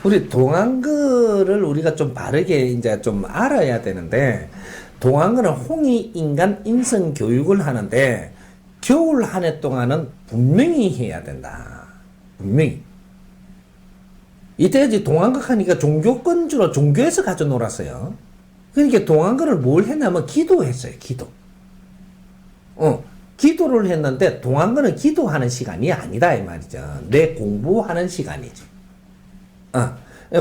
우리 동안글을 우리가 좀 바르게 이제 좀 알아야 되는데, 동안글은 홍익인간 인성 교육을 하는데, 겨울 한 해 동안은 분명히 해야 된다. 분명히. 이때까지 동안극 하니까 종교권주로 종교에서 가져 놀았어요. 그러니까 동안글을 뭘 했냐면 기도했어요. 기도. 기도를 했는데 동안글은 기도하는 시간이 아니다 이 말이죠. 내 공부하는 시간이지.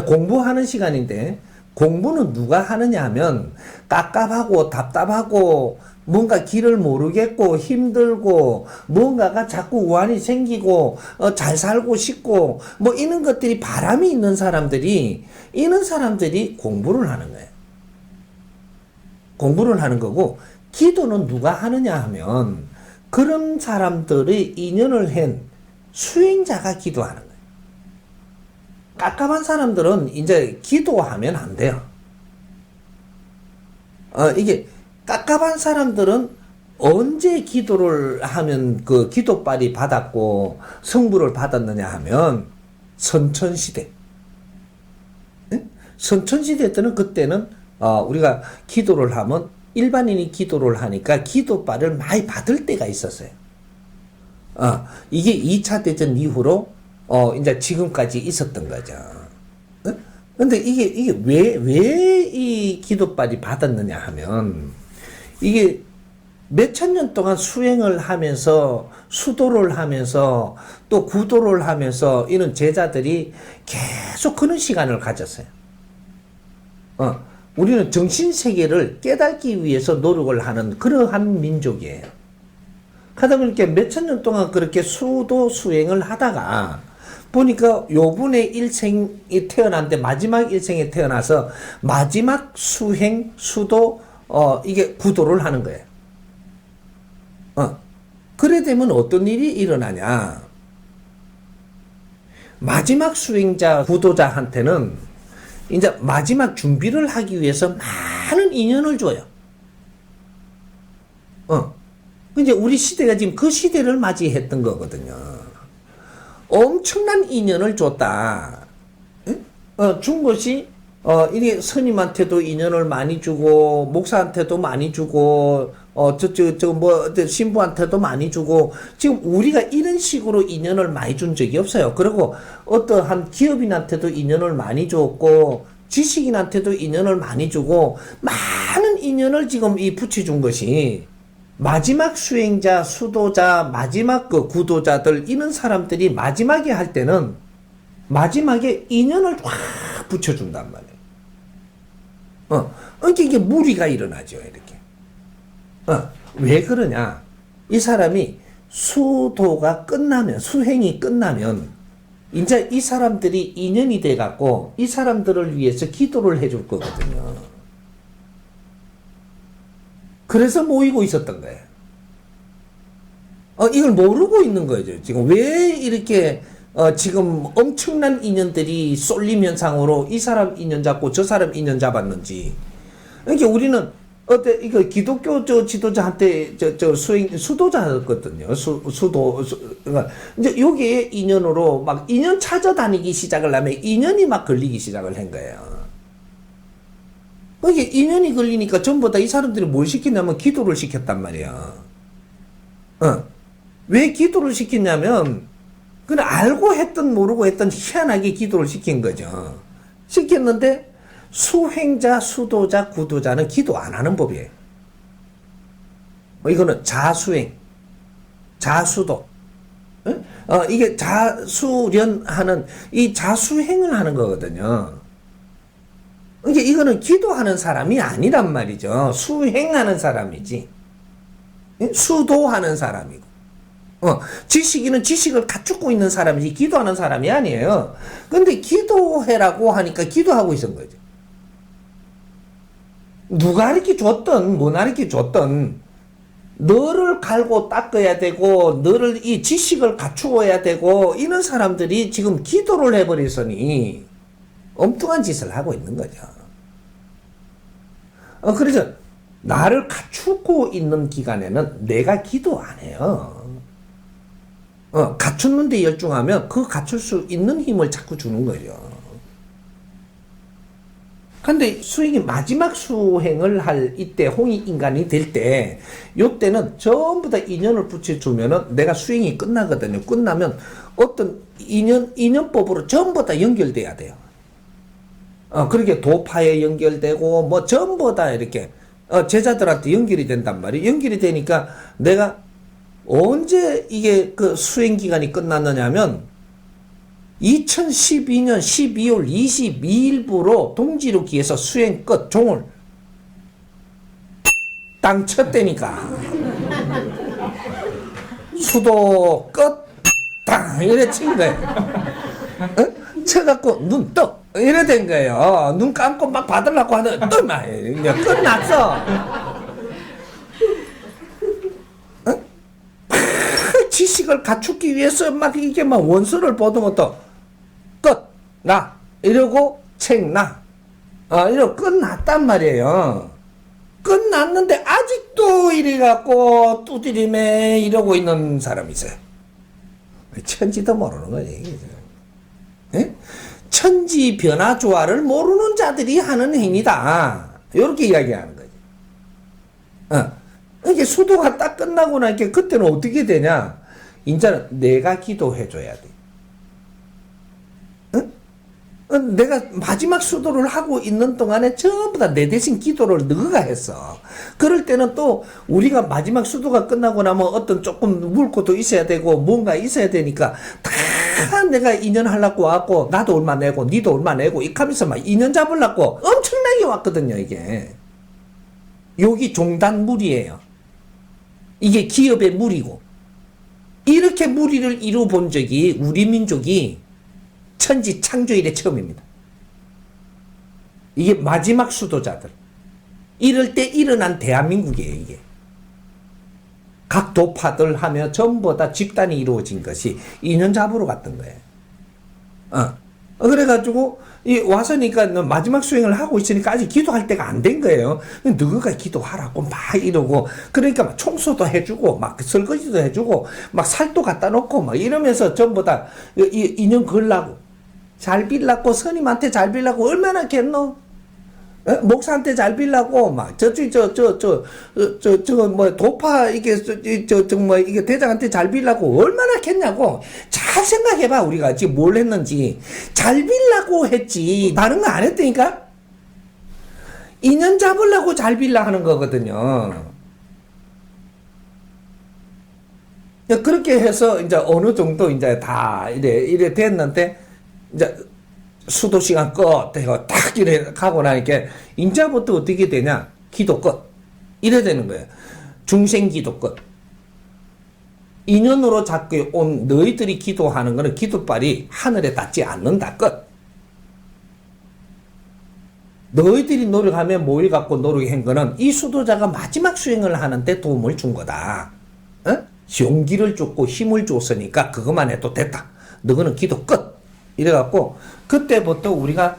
공부하는 시간인데, 공부는 누가 하느냐 하면 깝깝하고 답답하고 뭔가 길을 모르겠고 힘들고 뭔가가 자꾸 우환이 생기고 잘 살고 싶고 뭐 이런 것들이 바람이 있는 사람들이 공부를 하는 거예요. 공부를 하는 거고, 기도는 누가 하느냐 하면 그런 사람들의 인연을 한 수행자가 기도하는 거예요. 깝깝한 사람들은 이제 기도하면 안 돼요. 이게 깝깝한 사람들은 언제 기도를 하면 그 기도빨이 받았고 성부를 받았느냐 하면 선천시대. 네? 선천시대 때는 그때는 우리가 기도를 하면 일반인이 기도를 하니까 기도빨을 많이 받을 때가 있었어요. 이게 2차 대전 이후로 이제 지금까지 있었던 거죠. 근데 이게 왜 이 기도빨이 받았느냐 하면, 이게 몇천 년 동안 수행을 하면서, 수도를 하면서, 또 구도를 하면서, 이런 제자들이 계속 그런 시간을 가졌어요. 우리는 정신세계를 깨닫기 위해서 노력을 하는 그러한 민족이에요. 하다 보니까 몇천 년 동안 그렇게 수도 수행을 하다가, 보니까 요번에 일생이 태어났는데 마지막 일생에 태어나서 마지막 수행, 수도, 이게 구도를 하는 거예요. 그래 되면 어떤 일이 일어나냐. 마지막 수행자, 구도자한테는 이제 마지막 준비를 하기 위해서 많은 인연을 줘요. 이제 우리 시대가 지금 그 시대를 맞이했던 거거든요. 엄청난 인연을 줬다. 준 것이, 이게 스님한테도 인연을 많이 주고, 목사한테도 많이 주고, 신부한테도 많이 주고, 지금 우리가 이런 식으로 인연을 많이 준 적이 없어요. 그리고 어떠한 기업인한테도 인연을 많이 줬고, 지식인한테도 인연을 많이 주고, 많은 인연을 지금 이 붙여준 것이, 마지막 수행자, 수도자, 마지막 그 구도자들, 이런 사람들이 마지막에 할 때는 마지막에 인연을 확 붙여준단 말이에요. 그러니까 이게 무리가 일어나죠, 이렇게. 왜 그러냐? 이 사람이 수도가 끝나면, 수행이 끝나면, 이제 이 사람들이 인연이 돼갖고, 이 사람들을 위해서 기도를 해줄 거거든요. 그래서 모이고 있었던 거예요. 이걸 모르고 있는 거죠. 지금 왜 이렇게 지금 엄청난 인연들이 쏠림 현상으로 이 사람 인연 잡고 저 사람 인연 잡았는지. 그러니까 우리는 이거 기독교 지도자한테 수도자였거든요. 그러니까 이제 여기에 인연으로 막 인연 찾아다니기 시작을 하면 인연이 막 걸리기 시작을 한 거예요. 이게 인연이 걸리니까 전부 다 이 사람들이 뭘 시켰냐면 기도를 시켰단 말이야. 왜 기도를 시켰냐면, 그냥 알고 했던 모르고 했던 희한하게 기도를 시킨 거죠. 시켰는데, 수행자, 수도자, 구도자는 기도 안 하는 법이에요. 이거는 자수행, 자수도. 이게 자수련하는, 이 자수행을 하는 거거든요. 그러니까 이거는 기도하는 사람이 아니란 말이죠. 수행하는 사람이지. 수도하는 사람이고. 지식인은 지식을 갖추고 있는 사람이지 기도하는 사람이 아니에요. 근데 기도해라고 하니까 기도하고 있는 거죠. 누가 이렇게 줬든 뭐나 이렇게 줬든 너를 갈고 닦아야 되고 너를 이 지식을 갖추어야 되고 이런 사람들이 지금 기도를 해버렸으니 엉뚱한 짓을 하고 있는 거죠. 그래서 나를 갖추고 있는 기간에는 내가 기도 안 해요. 갖추는데 열중하면 그 갖출 수 있는 힘을 자꾸 주는 거예요. 근데 수행이 마지막 수행을 할 이때 홍익인간이 될 때 요때는 전부 다 인연을 붙여주면은 내가 수행이 끝나거든요. 끝나면 어떤 인연법으로 전부 다 연결돼야 돼요. 그렇게 도파에 연결되고 뭐 전부 다 이렇게 제자들한테 연결이 된단 말이에요. 연결이 되니까 내가 언제 이게 그 수행 기간이 끝났느냐 하면 2012년 12월 22일부로 동지루기에서 수행 끝 종을 땅 쳤대니까 수도 끝 땅 이래 친 거예요. 쳐갖고 눈 떠 이래 된 거예요. 눈 감고 막 받으려고 하는 또막 끝났어. 지식을 갖추기 위해서 막 이게 막 원서를 보던 것도 끝, 나, 이러고 책 나, 이러고 끝났단 말이에요. 끝났는데 아직도 이래갖고 두드리매 이러고 있는 사람이 있어요. 천지도 모르는 거지. 예? 천지 변화 조화를 모르는 자들이 하는 행위다. 이렇게 이야기하는 거지. 이게 수도가 딱 끝나고 나니까 그때는 어떻게 되냐? 이제는 내가 기도해줘야 돼. 내가 마지막 수도를 하고 있는 동안에 전부 다 내 대신 기도를 너가 했어. 그럴 때는 또 우리가 마지막 수도가 끝나고 나면 어떤 조금 물 것도 있어야 되고 뭔가 있어야 되니까 다 내가 인연 하려고 왔고 나도 얼마 내고 니도 얼마 내고 이렇게 하면서 막 인연 잡으려고 엄청나게 왔거든요. 이게 여기 종단물이에요. 이게 기업의 물이고 이렇게 무리를 이루 본 적이 우리 민족이 천지 창조 이래 처음입니다. 이게 마지막 수도자들. 이럴 때 일어난 대한민국이에요, 이게. 각 도파들 하며 전부 다 집단이 이루어진 것이 인연 잡으러 갔던 거예요. 그래가지고, 와서니까 마지막 수행을 하고 있으니까 아직 기도할 때가 안 된 거예요. 너가 기도하라고 막 이러고, 그러니까 막 청소도 해주고, 막 설거지도 해주고, 막 살도 갖다 놓고, 막 이러면서 전부 다 인연 걸라고, 잘 빌라고, 스님한테 잘 빌라고, 얼마나 겠노? 목사한테 잘 빌라고, 막, 뭐, 도파, 이게, 이게 대장한테 잘 빌라고, 얼마나 겠냐고. 잘 생각해봐, 우리가 지금 뭘 했는지. 잘 빌라고 했지. 다른 거 안 했다니까? 인연 잡으려고 잘 빌라 하는 거거든요. 그렇게 해서, 이제 어느 정도, 이제 다, 이래 됐는데, 이제, 수도 시간 끝 해가 딱 이래 가고 나니까 인자부터 어떻게 되냐? 기도 끝. 이래 되는 거예요. 중생 기도 끝. 인연으로 잡고 온 너희들이 기도하는 거는 기도발이 하늘에 닿지 않는다. 끝. 너희들이 노력하면 모일 갖고 노력한 거는 이 수도자가 마지막 수행을 하는데 도움을 준 거다. 용기를 줬고 힘을 줬으니까 그것만 해도 됐다. 너희는 기도 끝. 이래갖고 그때부터 우리가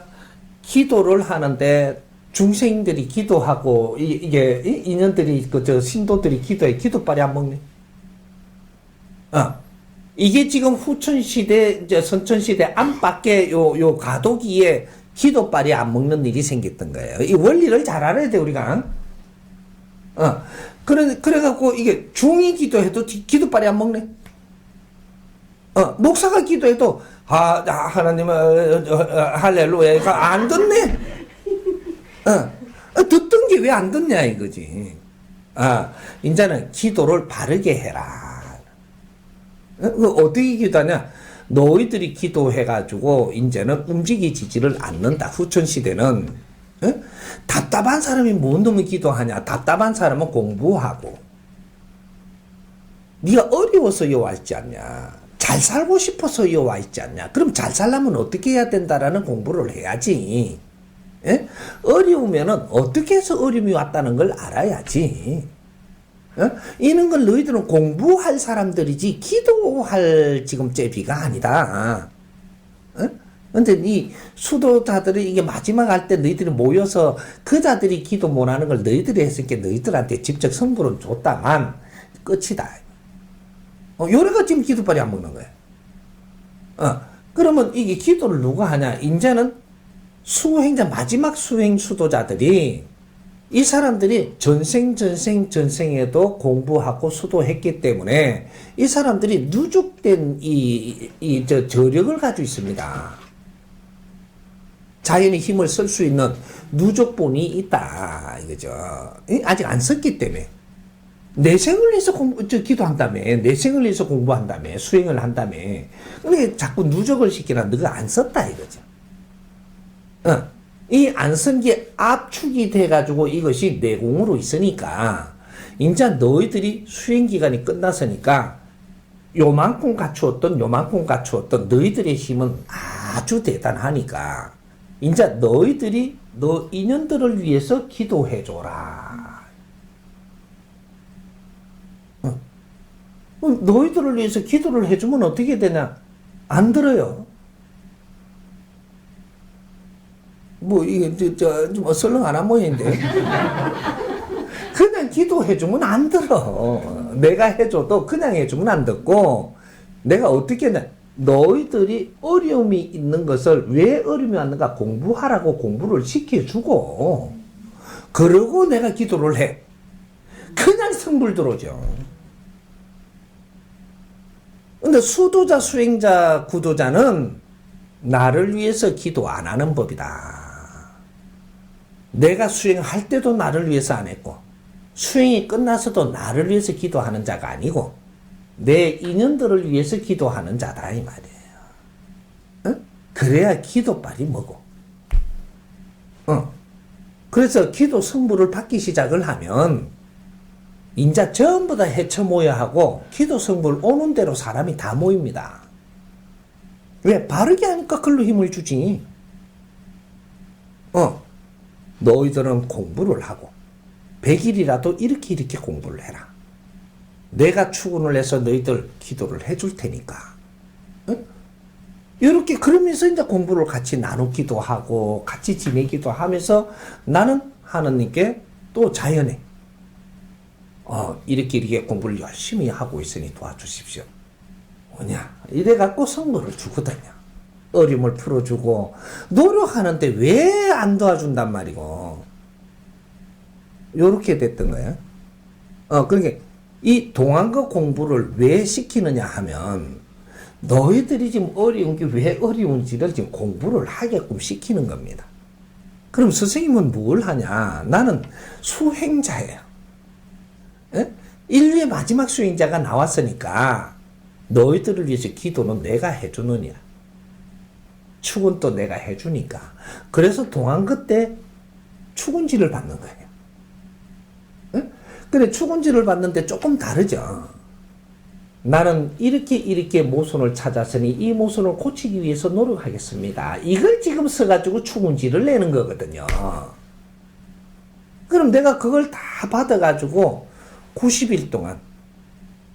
기도를 하는데 중생들이 기도하고 이게 인연들이 그저 신도들이 기도해 기도빨이 안 먹네. 이게 지금 후천 시대 이제 선천 시대 안팎에 요 가도기에 기도빨이 안 먹는 일이 생겼던 거예요. 이 원리를 잘 알아야 돼 우리가. 그래갖고 이게 중이 기도해도 기도빨이 안 먹네. 목사가 기도해도 하나님 할렐루야가 안 듣네. 듣던 게 왜 안 듣냐 이거지. 이제는 기도를 바르게 해라. 어떻게 기도하냐? 너희들이 기도해가지고 이제는 움직이지를 않는다. 후천 시대는 답답한 사람이 뭔 놈의 기도하냐? 답답한 사람은 공부하고. 네가 어려워서 여 왔지 않냐? 잘 살고 싶어서 여 와 있지 않냐? 그럼 잘 살려면 어떻게 해야 된다라는 공부를 해야지. 예? 어려우면은 어떻게 해서 어려움이 왔다는 걸 알아야지. 이런 걸 너희들은 공부할 사람들이지 기도할 지금 제비가 아니다. 근데 이 수도자들이 이게 마지막 할 때 너희들이 모여서 그자들이 기도 못하는 걸 너희들이 했으니까 너희들한테 직접 선물은 줬다만 끝이다. 요래가 지금 기도빨이 안 먹는 거예요. 그러면 이게 기도를 누가 하냐? 이제는 수행자, 마지막 수행 수도자들이, 이 사람들이 전생에도 공부하고 수도했기 때문에 이 사람들이 누적된 저력을 가지고 있습니다. 자연의 힘을 쓸 수 있는 누적본이 있다, 이거죠. 아직 안 썼기 때문에. 내생을 위해서 기도한다며, 내생을 위해서 공부한다며, 수행을 한다며. 근데 자꾸 누적을 시키라, 너가 안 썼다, 이거죠. 이 안 쓴 게 압축이 돼가지고 이것이 내공으로 있으니까, 이제 너희들이 수행 기간이 끝났으니까, 요만큼 갖추었던 너희들의 힘은 아주 대단하니까, 이제 너희들이 너 인연들을 위해서 기도해줘라. 너희들을 위해서 기도를 해주면 어떻게 되냐? 안 들어요. 이게, 좀 어슬렁하나 모양인데. 그냥 기도해주면 안 들어. 내가 해줘도 그냥 해주면 안 듣고, 내가 어떻게 했냐? 너희들이 어려움이 있는 것을 왜 어려움이 왔는가 공부하라고 공부를 시켜주고, 그러고 내가 기도를 해. 그냥 성불 들어오죠. 근데 수도자, 수행자, 구도자는 나를 위해서 기도 안 하는 법이다. 내가 수행할 때도 나를 위해서 안 했고, 수행이 끝나서도 나를 위해서 기도하는 자가 아니고, 내 인연들을 위해서 기도하는 자다, 이 말이에요. 그래야 기도빨이 먹어. 그래서 기도 성부를 받기 시작을 하면, 인자 전부 다 헤쳐 모여 하고 기도 성불 오는 대로 사람이 다 모입니다. 왜? 바르게 하니까 글로 힘을 주지. 너희들은 공부를 하고 100일이라도 이렇게 공부를 해라. 내가 출근을 해서 너희들 기도를 해줄 테니까. 이렇게 그러면서 이제 공부를 같이 나누기도 하고 같이 지내기도 하면서 나는 하느님께 또 자연에 이렇게 공부를 열심히 하고 있으니 도와주십시오. 뭐냐? 이래갖고 선물을 주거든요. 어려움을 풀어주고, 노력하는데 왜 안 도와준단 말이고. 요렇게 됐던 거예요. 그러니까 이 동안거 공부를 왜 시키느냐 하면, 너희들이 지금 어려운 게 왜 어려운지를 지금 공부를 하게끔 시키는 겁니다. 그럼 선생님은 뭘 하냐? 나는 수행자예요. 인류의 마지막 수행자가 나왔으니까 너희들을 위해서 기도는 내가 해주느니라. 축은또 내가 해주니까. 그래서 동안거 때 축은지를 받는 거예요. 근데 축은지를 받는데 조금 다르죠. 나는 이렇게 모순을 찾았으니 이 모순을 고치기 위해서 노력하겠습니다. 이걸 지금 써가지고 축은지를 내는 거거든요. 그럼 내가 그걸 다 받아가지고 90일 동안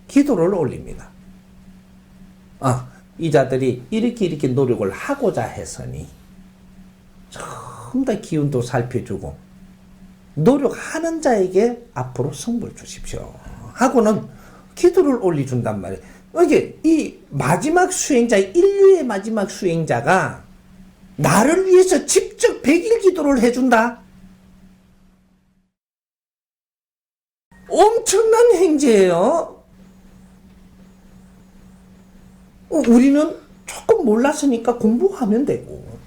기도를 올립니다. 이 자들이 이렇게 노력을 하고자 했으니 전부 다 기운도 살펴주고 노력하는 자에게 앞으로 성불 주십시오 하고는 기도를 올려준단 말이에요. 이게 이 마지막 수행자, 인류의 마지막 수행자가 나를 위해서 직접 100일 기도를 해준다. 엄청난 행제예요. 우리는 조금 몰랐으니까 공부하면 되고.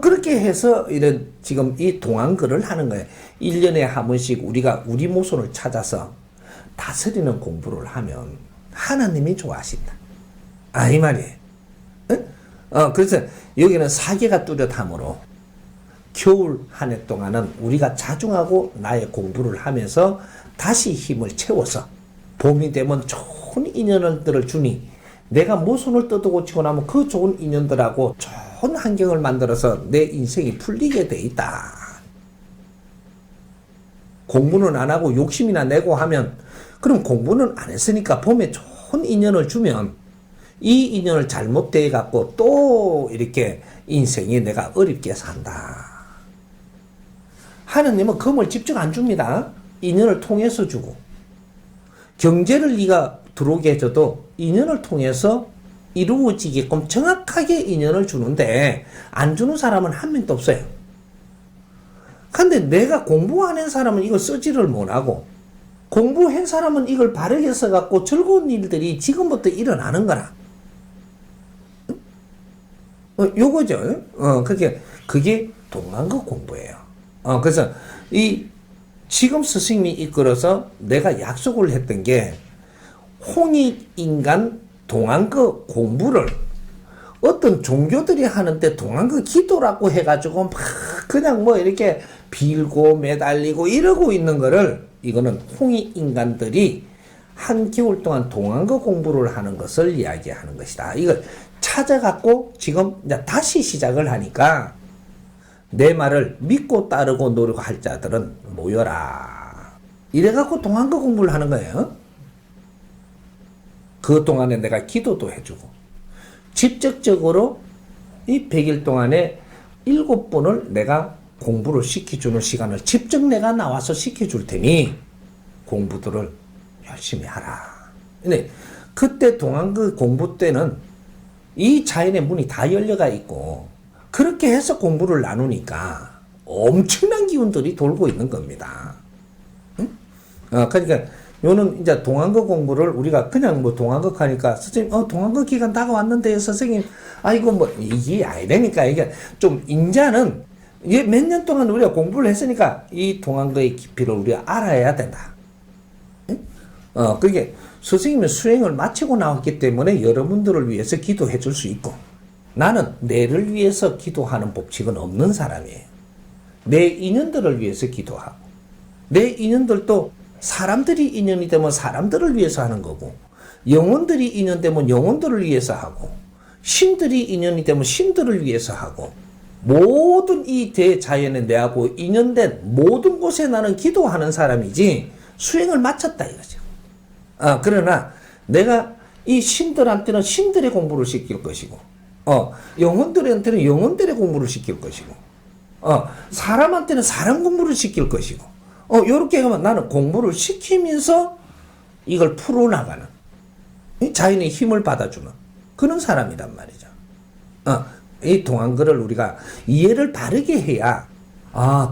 그렇게 해서 이런 지금 이 동안글을 하는 거예요. 1년에 한 번씩 우리가 우리 모순을 찾아서 다스리는 공부를 하면 하나님이 좋아하신다. 이 말이에요. 그래서 여기는 사계가 뚜렷함으로 겨울 한 해 동안은 우리가 자중하고 나의 공부를 하면서 다시 힘을 채워서 봄이 되면 좋은 인연들을 주니 내가 모순을 뜯어고치고 나면 그 좋은 인연들하고 좋은 환경을 만들어서 내 인생이 풀리게 돼 있다. 공부는 안 하고 욕심이나 내고 하면 그럼 공부는 안 했으니까 봄에 좋은 인연을 주면 이 인연을 잘못돼 갖고 또 이렇게 인생이 내가 어렵게 산다. 하느님은 금을 직접 안 줍니다. 인연을 통해서 주고 경제를 네가 들어오게 해줘도 인연을 통해서 이루어지게끔 정확하게 인연을 주는데 안 주는 사람은 한 명도 없어요. 근데 내가 공부하는 사람은 이걸 쓰지를 못하고 공부한 사람은 이걸 바르게 써갖고 즐거운 일들이 지금부터 일어나는 거라. 요거죠. 그게 동안그 공부예요. 그래서 지금 스승님이 이끌어서 내가 약속을 했던 게 홍익인간 동안그 공부를 어떤 종교들이 하는데 동안그 기도라고 해가지고 막 그냥 뭐 이렇게 빌고 매달리고 이러고 있는 거를 이거는 홍익인간들이 한겨울 동안 동안그 공부를 하는 것을 이야기하는 것이다. 이걸 찾아갖고 지금 이제 다시 시작을 하니까 내 말을 믿고 따르고 노력할 자들은 모여라. 이래갖고 동안그 공부를 하는 거예요. 그 동안에 내가 기도도 해주고 직접적으로 이 100일 동안에 7번을 내가 공부를 시켜주는 시간을 직접 내가 나와서 시켜줄 테니 공부들을 열심히 하라. 근데 그때 동안그 공부 때는 이 자연의 문이 다 열려가 있고 그렇게 해서 공부를 나누니까 엄청난 기운들이 돌고 있는 겁니다. 응? 그러니까 요는 이제 동안그 공부를 우리가 그냥 뭐 동안극 하니까 선생님 동안극 기간 다가왔는데요 선생님 아이고 뭐 이게 아니라니까 이게 좀 인자는 이게 몇 년 동안 우리가 공부를 했으니까 이 동안극의 깊이를 우리가 알아야 된다. 응? 그게 선생님은 수행을 마치고 나왔기 때문에 여러분들을 위해서 기도해 줄 수 있고 나는 내를 위해서 기도하는 법칙은 없는 사람이에요. 내 인연들을 위해서 기도하고 내 인연들도 사람들이 인연이 되면 사람들을 위해서 하는 거고 영혼들이 인연되면 영혼들을 위해서 하고 신들이 인연이 되면 신들을 위해서 하고 모든 이 대자연에 내하고 인연된 모든 곳에 나는 기도하는 사람이지 수행을 마쳤다 이거죠. 그러나 내가 이 신들한테는 신들의 공부를 시킬 것이고 영혼들한테는 영혼들의 공부를 시킬 것이고 사람한테는 사람 공부를 시킬 것이고 요렇게 하면 나는 공부를 시키면서 이걸 풀어나가는 자연의 힘을 받아주는 그런 사람이란 말이죠. 이 동안거를 우리가 이해를 바르게 해야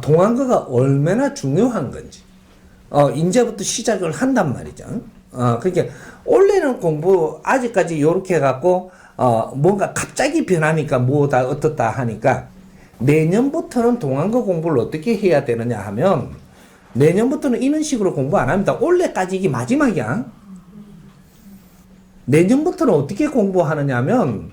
동안거가 얼마나 중요한 건지 이제부터 시작을 한단 말이죠. 그러니까 원래는 공부 아직까지 요렇게 해갖고 뭔가 갑자기 변하니까 뭐다 어떻다 하니까 내년부터는 동안거 공부를 어떻게 해야 되느냐 하면 내년부터는 이런 식으로 공부 안 합니다. 올해까지 이게 마지막이야. 내년부터는 어떻게 공부하느냐 하면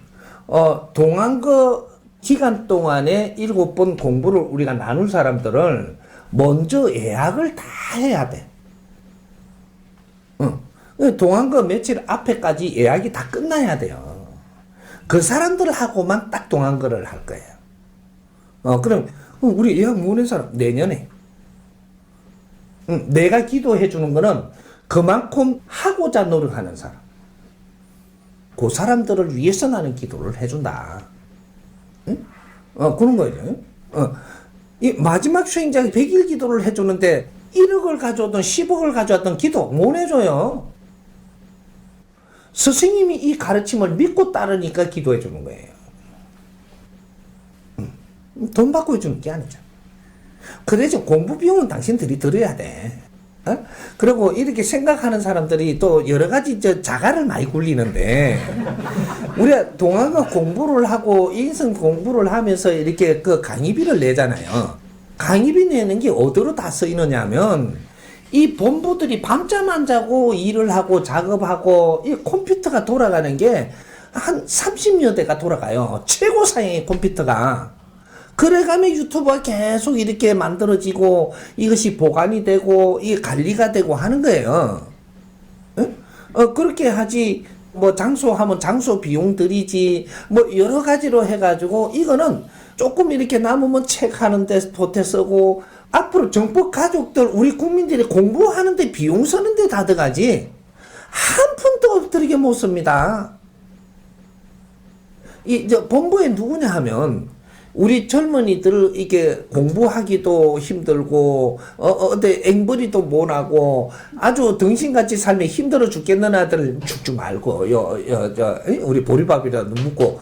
동안거 기간 동안에 7번 공부를 우리가 나눌 사람들을 먼저 예약을 다 해야 돼. 동안거 며칠 앞에까지 예약이 다 끝나야 돼요. 그 사람들하고만 딱 동안거를 할 거예요. 그럼 우리 예약 못한 사람 내년에 내가 기도해 주는 거는 그만큼 하고자 노력하는 사람. 그 사람들을 위해서 나는 기도를 해준다. 응? 그런 거죠. 이 마지막 수행자가 100일 기도를 해주는데 1억을 가져왔던 10억을 가져왔던 기도 못 해줘요. 스승님이 이 가르침을 믿고 따르니까 기도해 주는 거예요. 돈 받고 해주는 게 아니죠. 그 대신 공부 비용은 당신들이 들어야 돼. 그리고 이렇게 생각하는 사람들이 또 여러 가지 자가를 많이 굴리는데 우리가 동안과 공부를 하고 인성 공부를 하면서 이렇게 그 강의비를 내잖아요. 강의비 내는 게 어디로 다 쓰이느냐 하면 이 본부들이 밤잠 안 자고 일을 하고 작업하고 이 컴퓨터가 돌아가는 게 한 30여 대가 돌아가요. 최고 사양의 컴퓨터가. 그래가면 유튜브가 계속 이렇게 만들어지고 이것이 보관이 되고 이 관리가 되고 하는 거예요. 그렇게 하지 뭐 장소하면 장소 비용 들이지 뭐 여러 가지로 해가지고 이거는 조금 이렇게 남으면 책 하는데 보태 쓰고 앞으로 정법 가족들 우리 국민들이 공부하는데 비용 쓰는데 다 들어가지 한 푼도 들이게 못 씁니다. 본부에 누구냐 하면 우리 젊은이들 이게 공부하기도 힘들고 어디 앵벌이도 못하고 아주 등신같이 살면 힘들어 죽겠는 아들 죽지 말고 우리 보리밥이라도 묵고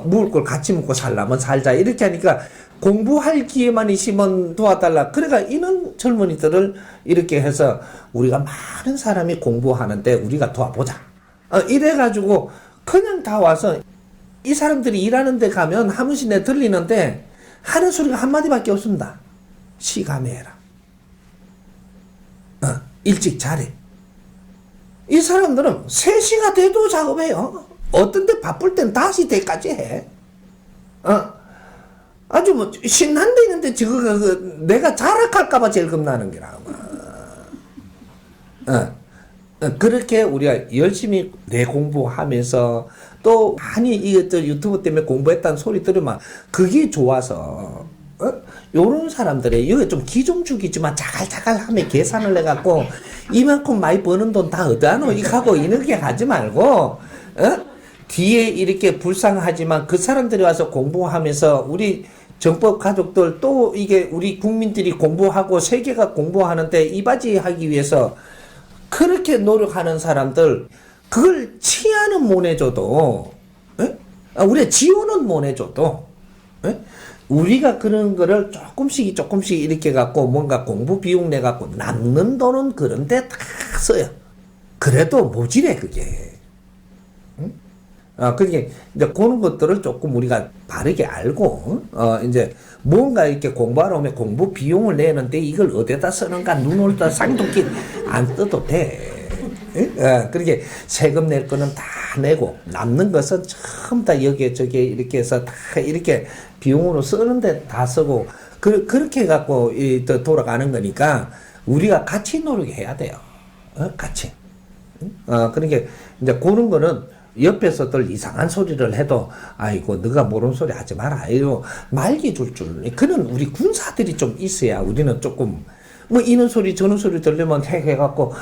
먹을 걸 같이 먹고 살라면 살자 이렇게 하니까 공부할 기회만 있으면 도와달라. 그러니까 이런 젊은이들을 이렇게 해서 우리가 많은 사람이 공부하는데 우리가 도와보자. 이래가지고 그냥 다 와서 이 사람들이 일하는 데 가면 한 번씩 내 들리는데 하는 소리가 한마디밖에 없습니다. 시감해라. 일찍 자래. 이 사람들은 3시가 돼도 작업해요. 어떤 데 바쁠 땐 5시대까지 해. 아주 뭐 신난 데 있는데 지금 내가 자락할까봐 제일 겁나는 게라. 그렇게 우리가 열심히 내 공부하면서 또 많이 이것들 유튜브 때문에 공부했다는 소리 들으면 그게 좋아서 요런 사람들의 여기 좀 기좀 죽이지만 자갈자갈 하면 계산을 해갖고 이만큼 많이 버는 돈 다 어디하노 이하고 이렇게 하지 말고 뒤에 이렇게 불쌍하지만 그 사람들이 와서 공부하면서 우리 정법 가족들 또 이게 우리 국민들이 공부하고 세계가 공부하는데 이바지 하기 위해서 그렇게 노력하는 사람들 그걸 치아는 못 내줘도 우리가 지원은 못 내줘도 우리가 그런 거를 조금씩 이렇게 갖고 뭔가 공부 비용 내 갖고 남는 돈은 그런 데 다 써요. 그래도 모질해 그게. 그게 이제 그런 것들을 조금 우리가 바르게 알고 이제 뭔가 이렇게 공부하러 오면 공부 비용을 내는데 이걸 어디다 쓰는가 눈을 다 쌍둥이 안 떠도 돼. 그렇게 세금 낼 거는 다 내고 남는 것은 전부 다 여기에 저기에 이렇게 해서 다 이렇게 비용으로 쓰는데 다 쓰고 그렇게 갖고 돌아가는 거니까 우리가 같이 노력해야 돼요. 같이. 그러니까 이제 그런 거는 옆에서들 이상한 소리를 해도 아이고 너가 모르는 소리 하지 마라 이러고 말게 줄 그런 우리 군사들이 좀 있어야 우리는 조금 뭐 이런 소리 저런 소리 들으면 해갖고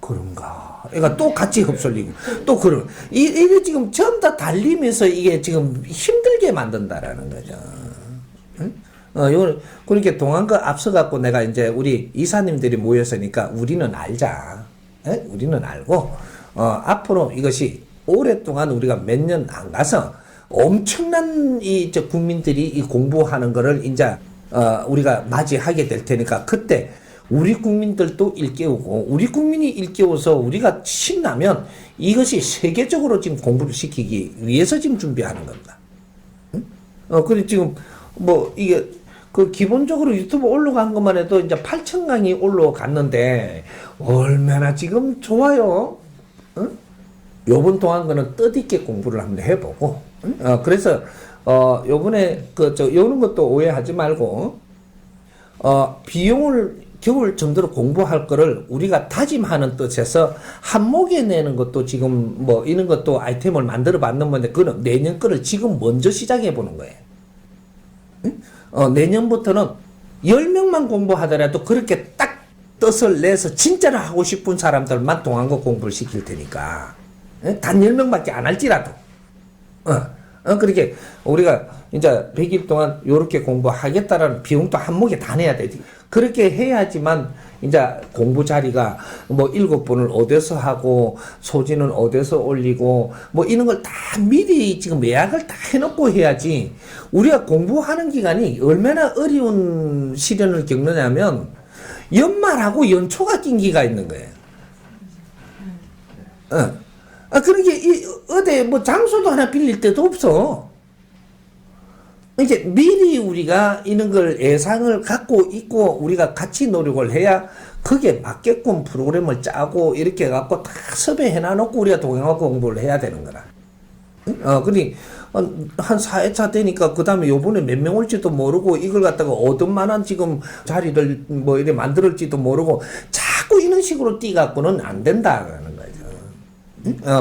그런가 그러니까 또 같이 흡설리고 또 그런 이게 지금 전부 다 달리면서 이게 지금 힘들게 만든다라는 거죠. 그렇게 동한 거 앞서갖고 내가 이제 우리 이사님들이 모였으니까 우리는 알자. 우리는 알고 앞으로 이것이 오랫동안 우리가 몇 년 안 가서 엄청난 국민들이 이 공부하는 거를 이제 우리가 맞이하게 될 테니까 그때 우리 국민들도 일깨우고 우리 국민이 일깨워서 우리가 신나면 이것이 세계적으로 지금 공부를 시키기 위해서 지금 준비하는 겁니다. 그리고 지금 뭐 이게 그 기본적으로 유튜브 올라간 것만 해도 이제 8,000강이 올라갔는데 얼마나 지금 좋아요. 요번 동안 거는 뜻있게 공부를 한번 해보고, 그래서, 요번에, 요런 것도 오해하지 말고, 비용을 겨울 정도로 공부할 거를 우리가 다짐하는 뜻에서 한목에 내는 것도 지금 뭐 이런 것도 아이템을 만들어 봤는 건데, 그거는 내년 거를 지금 먼저 시작해 보는 거예요. 내년부터는 10명만 공부하더라도 그렇게 딱 뜻을 내서 진짜로 하고 싶은 사람들만 동안고 공부를 시킬 테니까. 단 10명밖에 안 할지라도. 그렇게 우리가 이제 100일 동안 요렇게 공부하겠다라는 비용도 한목에 다 내야 되지. 그렇게 해야지만 이제 공부 자리가 뭐 7번을 어디서 하고 소지는 어디서 올리고 뭐 이런 걸 다 미리 지금 예약을 다 해놓고 해야지. 우리가 공부하는 기간이 얼마나 어려운 시련을 겪느냐면 연말하고 연초가 낀 기가 있는 거예요. 그러게, 어디, 뭐, 장소도 하나 빌릴 데도 없어. 이제 미리 우리가 이런 걸 예상을 갖고 있고, 우리가 같이 노력을 해야, 그게 맞게끔 프로그램을 짜고, 이렇게 갖고 다 섭외해놔놓고, 우리가 동행하고 공부를 해야 되는 거라. 그니, 한 4회차 되니까, 그 다음에 요번에 몇 명 올지도 모르고, 이걸 갖다가 얻은만한 지금 자리를 뭐, 이렇게 만들었지도 모르고, 자꾸 이런 식으로 뛰갖고는 안 된다라는 거죠.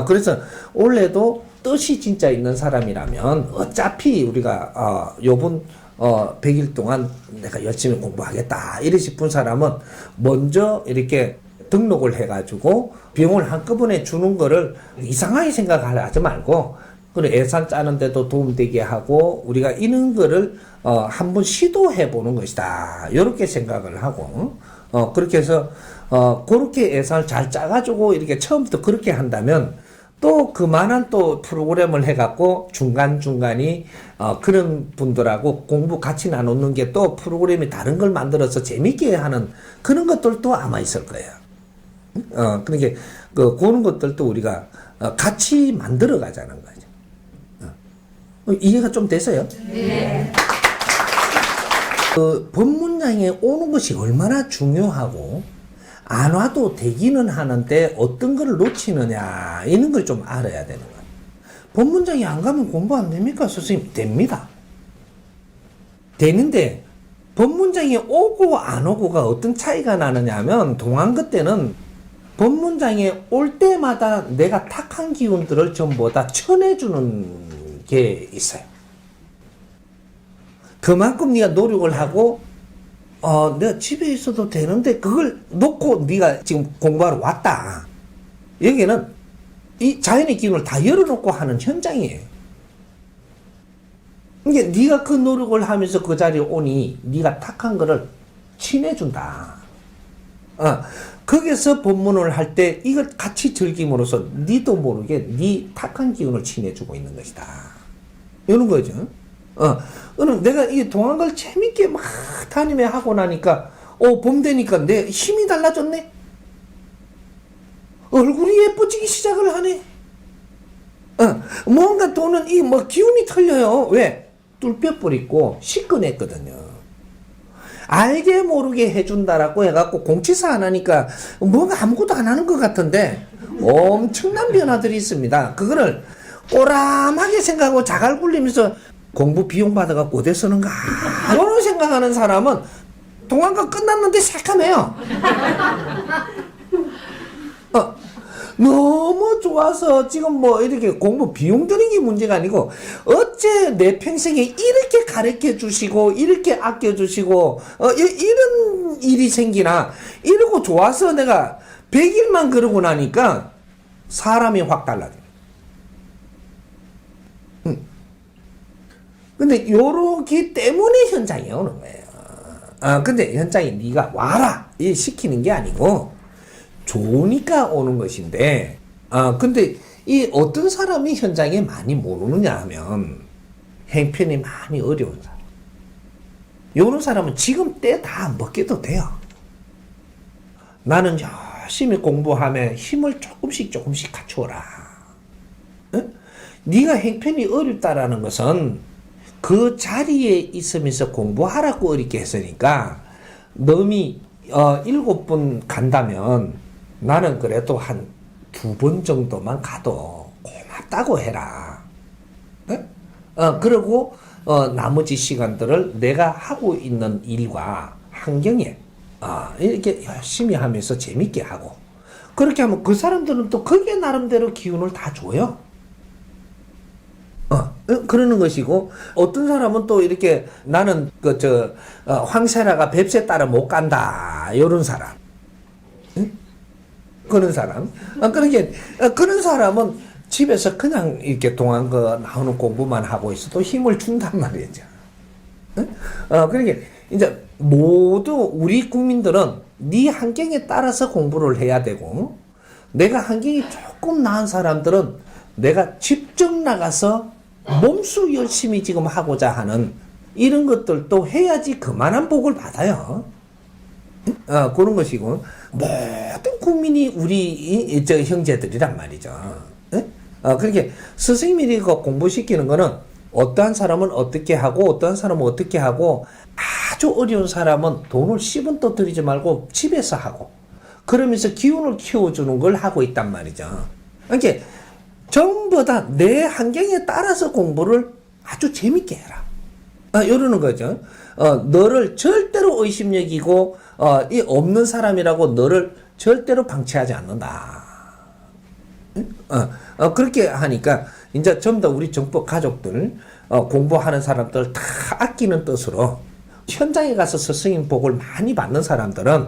그래서 원래도 뜻이 진짜 있는 사람이라면 어차피 우리가 요번 100일 동안 내가 열심히 공부하겠다 이래 싶은 사람은 먼저 이렇게 등록을 해가지고 비용을 한꺼번에 주는 거를 이상하게 생각하지 말고 그리고 예산 짜는데도 도움되게 하고 우리가 이런 거를 한번 시도해 보는 것이다. 이렇게 생각을 하고 그렇게 해서 그렇게 예산을 잘 짜가지고 이렇게 처음부터 그렇게 한다면 또 그만한 또 프로그램을 해갖고 중간중간이 그런 분들하고 공부 같이 나누는 게 또 프로그램이 다른 걸 만들어서 재밌게 하는 그런 것들도 아마 있을 거예요. 그러니까 그런 것들도 우리가 같이 만들어 가자는 거죠. 이해가 좀 되세요? 네. 법문장에 오는 것이 얼마나 중요하고 안 와도 되기는 하는데 어떤 걸 놓치느냐 이런 걸 좀 알아야 되는 거예요. 법문장에 안 가면 공부 안 됩니까? 선생님 됩니다. 되는데 법문장에 오고 안 오고가 어떤 차이가 나느냐 하면 동안그 때는 법문장에 올 때마다 내가 탁한 기운들을 전부 다 쳐내주는 게 있어요. 그만큼 네가 노력을 하고 내가 집에 있어도 되는데 그걸 놓고 네가 지금 공부하러 왔다. 여기는 이 자연의 기운을 다 열어놓고 하는 현장이에요. 이게 네가 그 노력을 하면서 그 자리에 오니 네가 탁한 거를 친해준다. 거기서 법문을 할 때 이걸 같이 즐김으로써 니도 모르게 네 탁한 기운을 친해주고 있는 것이다. 이런 거죠. 내가 이 동안걸 재밌게 막 다니며 하고 나니까, 봄 되니까 내 힘이 달라졌네? 얼굴이 예뻐지기 시작을 하네? 뭔가 또는 기운이 틀려요. 왜? 뚫뼈 있고 시큰했거든요. 알게 모르게 해준다라고 해갖고 공치사 안 하니까 뭔가 아무것도 안 하는 것 같은데 엄청난 변화들이 있습니다. 그거를 꼬람하게 생각하고 자갈 굴리면서 공부 비용 받아갖고 어디 쓰는가 이런 생각하는 사람은 동안과 끝났는데 새까매요. 너무 좋아서 지금 이렇게 공부 비용 드는 게 문제가 아니고 어째 내 평생에 이렇게 가르쳐 주시고 이렇게 아껴 주시고 이런 일이 생기나 이러고 좋아서 내가 100일만 그러고 나니까 사람이 확 달라져. 근데 요렇기 때문에 현장이 오는 거예요. 근데 현장에 네가 와라 이 시키는 게 아니고 좋으니까 오는 것인데, 근데 이 어떤 사람이 현장에 많이 모르느냐 하면 행편이 많이 어려운 사람. 요런 사람은 지금 때 다 먹게도 돼요. 나는 열심히 공부하며 힘을 조금씩 갖추어라. 응? 네가 행편이 어렵다라는 것은 그 자리에 있으면서 공부하라고 어렵게 했으니까 놈이 7번 간다면 나는 그래도 한 2번 정도만 가도 고맙다고 해라. 네? 그리고 나머지 시간들을 내가 하고 있는 일과 환경에 이렇게 열심히 하면서 재밌게 하고 그렇게 하면 그 사람들은 또 거기에 나름대로 기운을 다 줘요. 그러는 것이고 어떤 사람은 또 이렇게 나는 황새라가 뱁새 따라 못 간다 이런 사람. 응? 그런 사람. 그런 사람은 집에서 그냥 이렇게 동안 나오는 공부만 하고 있어도 힘을 준단 말이죠. 그러니까 이제 모두 우리 국민들은 네 환경에 따라서 공부를 해야 되고 내가 환경이 조금 나은 사람들은 내가 직접 나가서 몸수 열심히 지금 하고자 하는 이런 것들도 해야지 그만한 복을 받아요. 그런 것이고 모든 국민이 우리 형제들이란 말이죠. 그렇게 스승님이 공부시키는 거는 어떠한 사람은 어떻게 하고 어떠한 사람은 어떻게 하고 아주 어려운 사람은 돈을 10원도 들이지 말고 집에서 하고 그러면서 기운을 키워주는 걸 하고 있단 말이죠. 그러니까 전부 다 내 환경에 따라서 공부를 아주 재밌게 해라. 이러는 거죠. 너를 절대로 의심여기고 이 없는 사람이라고 너를 절대로 방치하지 않는다. 그렇게 하니까 이제 전부 다 우리 정법 가족들 공부하는 사람들 다 아끼는 뜻으로 현장에 가서 스승님 복을 많이 받는 사람들은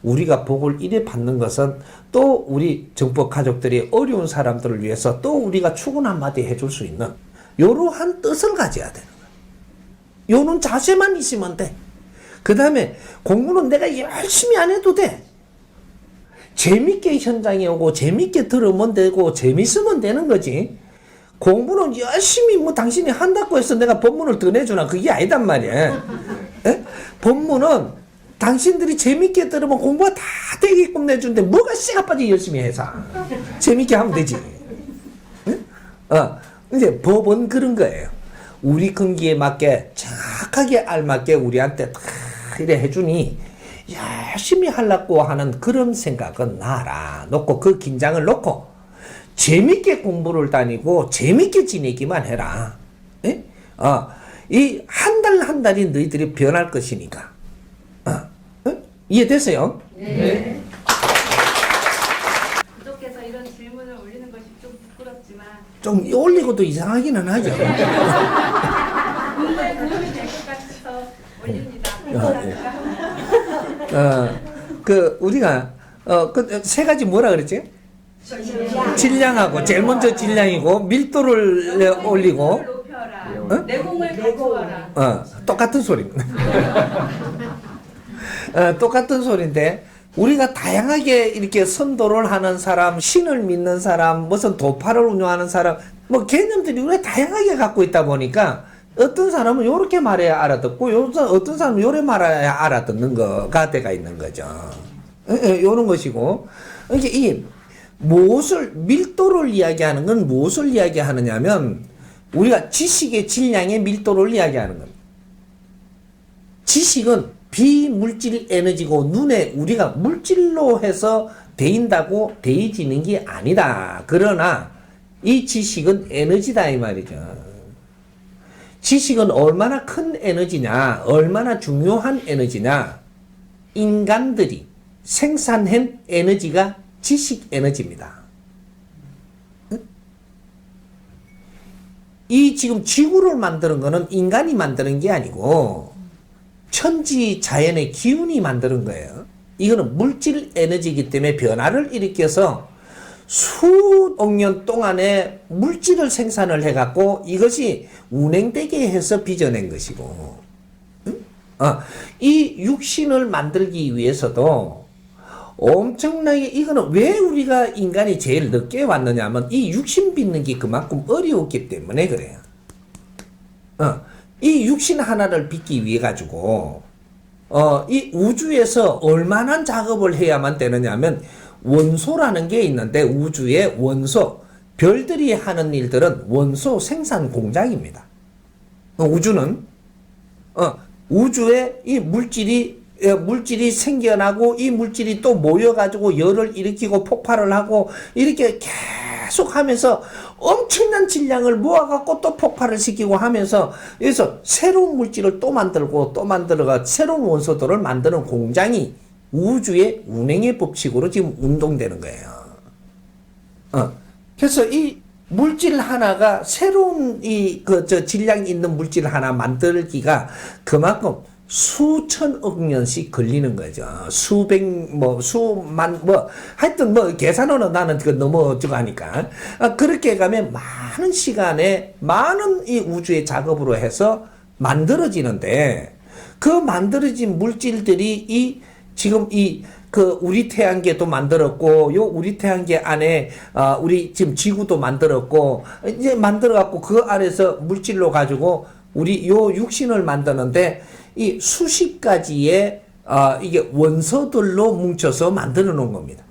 우리가 복을 이래 받는 것은 또 우리 정법 가족들이 어려운 사람들을 위해서 또 우리가 축원 한마디 해줄 수 있는 이러한 뜻을 가져야 되는 거야. 요런 자세만 있으면 돼. 그 다음에 공부는 내가 열심히 안 해도 돼. 재밌게 현장에 오고 재밌게 들으면 되고 재밌으면 되는 거지. 공부는 열심히 뭐 당신이 한다고 해서 내가 법문을 더 내주나 그게 아니단 말이야. 에? 법문은 당신들이 재밌게 들으면 공부가 다 되게끔 내주는데 뭐가 씨가 빠지 열심히 해서 재밌게 하면 되지. 에? 이제 법은 그런 거예요. 우리 근기에 맞게 정확하게 알맞게 우리한테 다 이래 해주니 열심히 하려고 하는 그런 생각은 놔라. 놓고 그 긴장을 놓고 재밌게 공부를 다니고 재밌게 지내기만 해라. 에? 이 한 달 한 달이 너희들이 변할 것이니까. 이해됐어요? 네. 구독해서 이런 질문을 올리는 것이 좀 부끄럽지만 좀 올리고도 이상하기는 하죠. 공부에 도움이 될 것 같아서 올립니다. 우리가 그 세 가지 뭐라 그랬지? 질량하고 제일 먼저 질량이고 밀도를 올리고 높여라. 내공을 갖추어라. 똑같은 소리입니다. 똑같은 소리인데 우리가 다양하게 이렇게 선도를 하는 사람, 신을 믿는 사람, 무슨 도파를 운영하는 사람, 뭐 개념들이 우리가 다양하게 갖고 있다 보니까 어떤 사람은 요렇게 말해야 알아듣고 어떤 사람은 요래 말해야 알아듣는 거가 돼가 있는 거죠. 요런 것이고 이게 이 무엇을 밀도를 이야기하는 건 무엇을 이야기하느냐면 우리가 지식의 질량의 밀도를 이야기하는 겁니다. 지식은 비물질 에너지고 눈에 우리가 물질로 해서 데인다고 데이지는 게 아니다. 그러나 이 지식은 에너지다 이 말이죠. 지식은 얼마나 큰 에너지냐, 얼마나 중요한 에너지냐. 인간들이 생산한 에너지가 지식 에너지입니다. 이 지금 지구를 만드는 거는 인간이 만드는 게 아니고 천지 자연의 기운이 만드는 거예요. 이거는 물질 에너지이기 때문에 변화를 일으켜서 수억 년 동안에 물질을 생산을 해갖고 이것이 운행되게 해서 빚어낸 것이고, 이 육신을 만들기 위해서도 엄청나게 이거는 왜 우리가 인간이 제일 늦게 왔느냐 하면 이 육신 빚는 게 그만큼 어려웠기 때문에 그래요. 이 육신 하나를 빚기 위해 가지고 이 우주에서 얼마나 작업을 해야만 되느냐 하면 원소라는 게 있는데 우주의 원소, 별들이 하는 일들은 원소 생산 공장입니다. 우주는 우주에 이 물질이 생겨나고 이 물질이 또 모여가지고 열을 일으키고 폭발을 하고 이렇게 계속 하면서 엄청난 질량을 모아갖고 또 폭발을 시키고 하면서 여기서 새로운 물질을 또 만들고 또 만들어가 새로운 원소들을 만드는 공장이 우주의 운행의 법칙으로 지금 운동되는 거예요. 그래서 이 물질 하나가 새로운 질량 있는 물질 하나 만들기가 그만큼 수천억 년씩 걸리는 거죠. 수만, 하여튼 계산으로 나는 너무 저거 하니까. 그렇게 가면 많은 시간에, 많은 이 우주의 작업으로 해서 만들어지는데, 그 만들어진 물질들이 지금 우리 태양계도 만들었고, 요 우리 태양계 안에, 우리 지금 지구도 만들었고, 이제 만들어갖고 그 안에서 물질로 가지고 우리 요 육신을 만드는데, 이 수십 가지의 이게 원소들로 뭉쳐서 만들어 놓은 겁니다.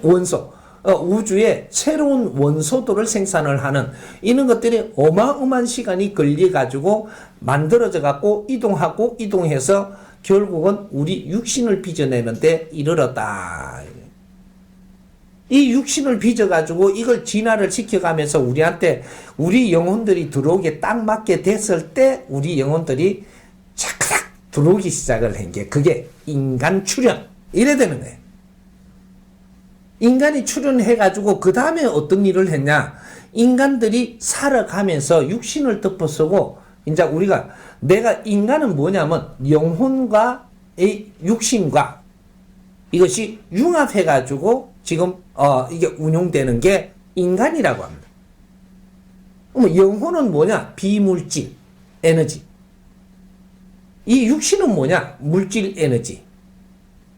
원소. 우주에 새로운 원소들을 생산을 하는 이런 것들이 어마어마한 시간이 걸려 가지고 만들어져 갖고 이동하고 이동해서 결국은 우리 육신을 빚어내는데 이르렀다. 이 육신을 빚어가지고 이걸 진화를 시켜가면서 우리한테 우리 영혼들이 들어오게 딱 맞게 됐을 때 우리 영혼들이 차크락 들어오기 시작을 한 게 그게 인간 출현. 이래 되는 거예요. 인간이 출현해가지고 그 다음에 어떤 일을 했냐. 인간들이 살아가면서 육신을 덮어쓰고 이제 우리가 내가 인간은 뭐냐면 영혼과 이 육신과 이것이 융합해가지고 지금 이게 운용되는 게 인간이라고 합니다. 그럼 영혼은 뭐냐? 비물질 에너지. 이 육신은 뭐냐? 물질 에너지.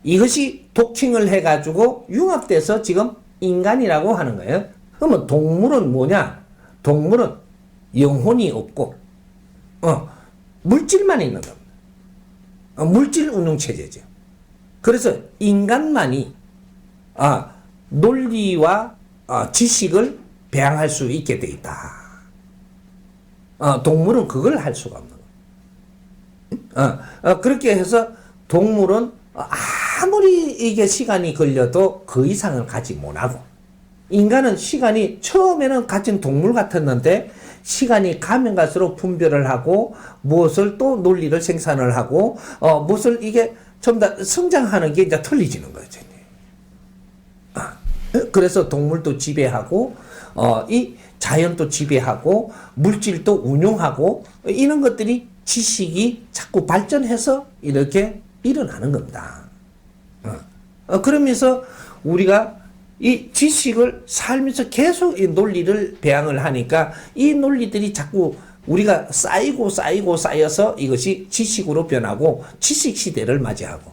이것이 독칭을 해가지고 융합돼서 지금 인간이라고 하는 거예요. 그러면 동물은 뭐냐? 동물은 영혼이 없고 물질만 있는 겁니다. 물질 운용체제죠. 그래서 인간만이 논리와 지식을 배양할 수 있게 돼 있다. 동물은 그걸 할 수가 없는 거예요. 그렇게 해서 동물은 아무리 이게 시간이 걸려도 그 이상을 가지 못하고, 인간은 시간이 처음에는 가진 동물 같았는데 시간이 가면 갈수록 분별을 하고 무엇을 또 논리를 생산을 하고 무엇을 이게 전부 다 성장하는 게 이제 틀리지는 거죠. 그래서 동물도 지배하고 이 자연도 지배하고 물질도 운용하고 이런 것들이 지식이 자꾸 발전해서 이렇게 일어나는 겁니다. 그러면서 우리가 이 지식을 살면서 계속 이 논리를 배양을 하니까 이 논리들이 자꾸 우리가 쌓여서 이것이 지식으로 변하고 지식 시대를 맞이하고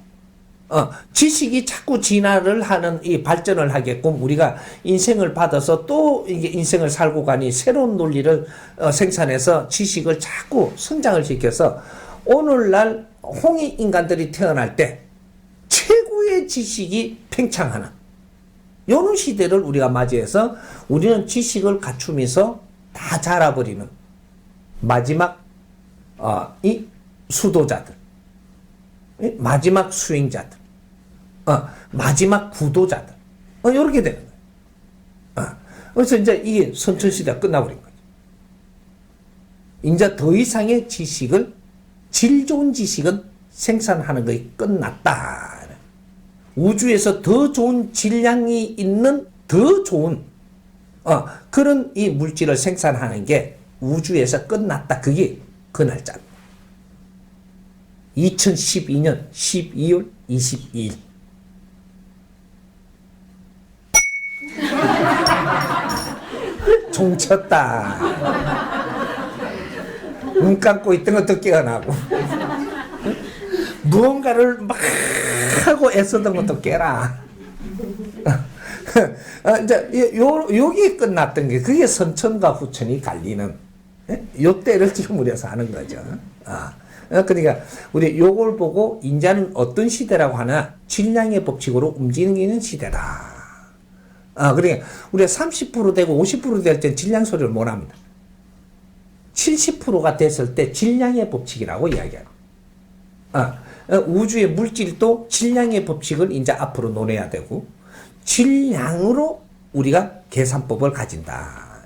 지식이 자꾸 진화를 하는 이 발전을 하게끔 우리가 인생을 받아서 또 이게 인생을 살고 가니 새로운 논리를 생산해서 지식을 자꾸 성장을 시켜서 오늘날 홍익 인간들이 태어날 때 최고의 지식이 팽창하는 이런 시대를 우리가 맞이해서 우리는 지식을 갖추면서 다 자라버리는 마지막 이 수도자들, 마지막 수행자들, 마지막 구도자들, 이렇게 되는 거예요. 그래서 이제 이게 선천시대가 끝나버린 거죠. 이제 더 이상의 지식을, 질 좋은 지식은 생산하는 것이 끝났다. 우주에서 더 좋은 질량이 있는 더 좋은 그런 이 물질을 생산하는 게 우주에서 끝났다. 그게 그 날짜입니다. 2012년 12월 22일. 종쳤다. 눈 감고 있던 것도 깨어나고 무언가를 막 하고 애쓰던 것도 깨라. 이제 요게 끝났던 게 그게 선천과 후천이 갈리는 요 때를 지금 우리가 하는 거죠. 그러니까 우리 요걸 보고 인자는 어떤 시대라고 하나 질량의 법칙으로 움직이는 시대다. 그러니까 우리가 30% 되고 50% 될 땐 질량 소리를 못 합니다. 70%가 됐을 때 질량의 법칙이라고 이야기해요. 우주의 물질도 질량의 법칙을 이제 앞으로 논해야 되고 질량으로 우리가 계산법을 가진다.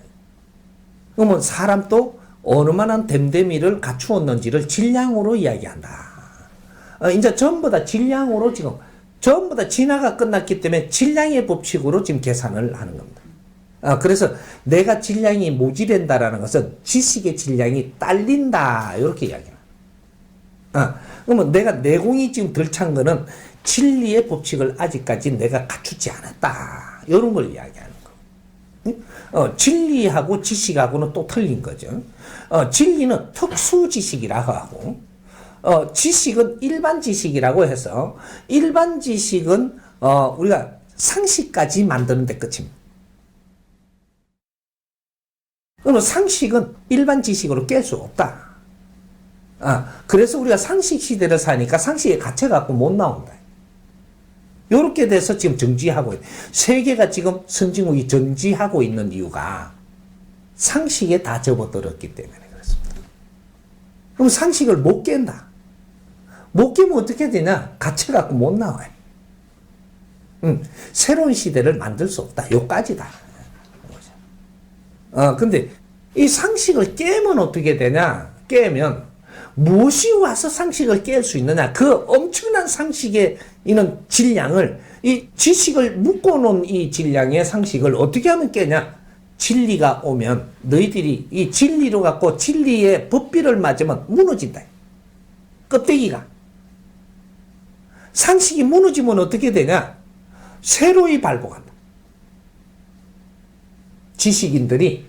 그러면 사람도 어느 만한 됨됨이를 갖추었는지를 질량으로 이야기한다. 이제 전부 다 질량으로 지금 전부 다 진화가 끝났기 때문에 질량의 법칙으로 지금 계산을 하는 겁니다. 그래서 내가 질량이 모자란다라는 것은 지식의 질량이 딸린다. 이렇게 이야기합니다. 그러면 내가 내공이 지금 덜 찬 거는 진리의 법칙을 아직까지 내가 갖추지 않았다. 이런 걸 이야기하는 거. 진리하고 지식하고는 또 틀린 거죠. 진리는 특수 지식이라고 하고, 지식은 일반 지식이라고 해서, 일반 지식은, 우리가 상식까지 만드는 데 끝입니다. 그러면 상식은 일반 지식으로 깰 수 없다. 그래서 우리가 상식 시대를 사니까 상식에 갇혀갖고 못 나온다. 요렇게 돼서 지금 정지하고, 세계가 지금 선진국이 정지하고 있는 이유가 상식에 다 접어들었기 때문에 그렇습니다. 그럼 상식을 못 깬다. 못 깨면 어떻게 되냐? 갇혀갖고 못 나와요. 새로운 시대를 만들 수 없다. 요까지다. 근데 이 상식을 깨면 어떻게 되냐? 깨면 무엇이 와서 상식을 깰 수 있느냐? 그 엄청난 상식의 이런 질량을, 이 지식을 묶어놓은 이 질량의 상식을 어떻게 하면 깨냐? 진리가 오면 너희들이 이 진리로 갖고 진리의 법비를 맞으면 무너진다. 껍데기가. 상식이 무너지면 어떻게 되냐? 새로이 발복한다. 지식인들이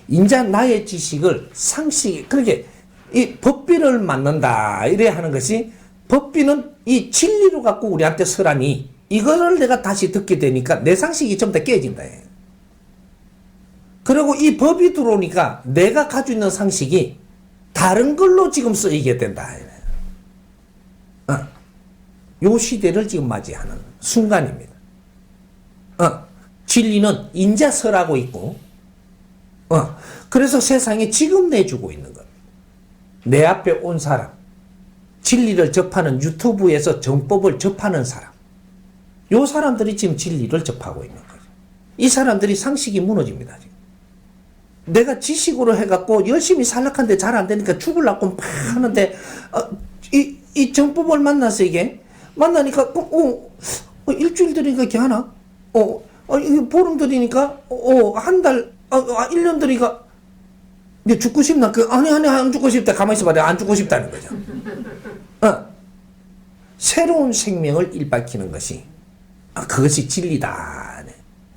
인자 나의 지식을 상식, 그렇게 이 법비를 만든다 이래 하는 것이, 법비는 이 진리로 갖고 우리한테 설하니 이거를 내가 다시 듣게 되니까 내 상식이 좀 더 깨진다. 그리고 이 법이 들어오니까 내가 가지고 있는 상식이 다른 걸로 지금 쓰이게 된다. 요 시대를 지금 맞이하는 순간입니다. 진리는 인자 설하고 있고, 그래서 세상에 지금 내주고 있는 것. 내 앞에 온 사람, 진리를 접하는 유튜브에서 정법을 접하는 사람, 요 사람들이 지금 진리를 접하고 있는 거죠. 이 사람들이 상식이 무너집니다. 지금. 내가 지식으로 해갖고 열심히 살락한데 잘 안 되니까 죽을라고 막 하는데, 이 정법을 만나서 이게, 만나니까, 일주일 들이니까 이렇게 하나? 보름 들이니까, 한 달, 1년 들이니까, 내 죽고 싶나? 아니, 안 죽고 싶다. 가만히 있어봐. 내가 안 죽고 싶다는 거죠. 새로운 생명을 일으키는 것이, 그것이 진리다.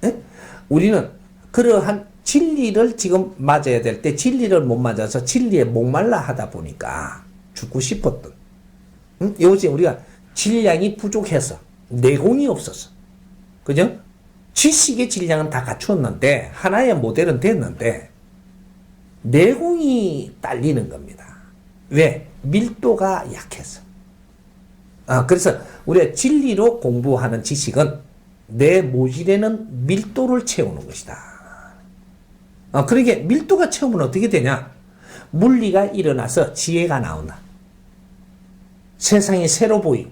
네? 우리는 그러한 진리를 지금 맞아야 될 때 진리를 못 맞아서 진리에 목말라 하다 보니까 죽고 싶었던. 요새 우리가 질량이 부족해서, 내공이 없어서. 그죠? 지식의 질량은 다 갖추었는데, 하나의 모델은 됐는데, 내공이 딸리는 겁니다. 왜? 밀도가 약해서. 그래서 우리가 진리로 공부하는 지식은 내 모질에는 밀도를 채우는 것이다. 그러게 밀도가 채우면 어떻게 되냐? 물리가 일어나서 지혜가 나온다. 세상이 새로 보이고,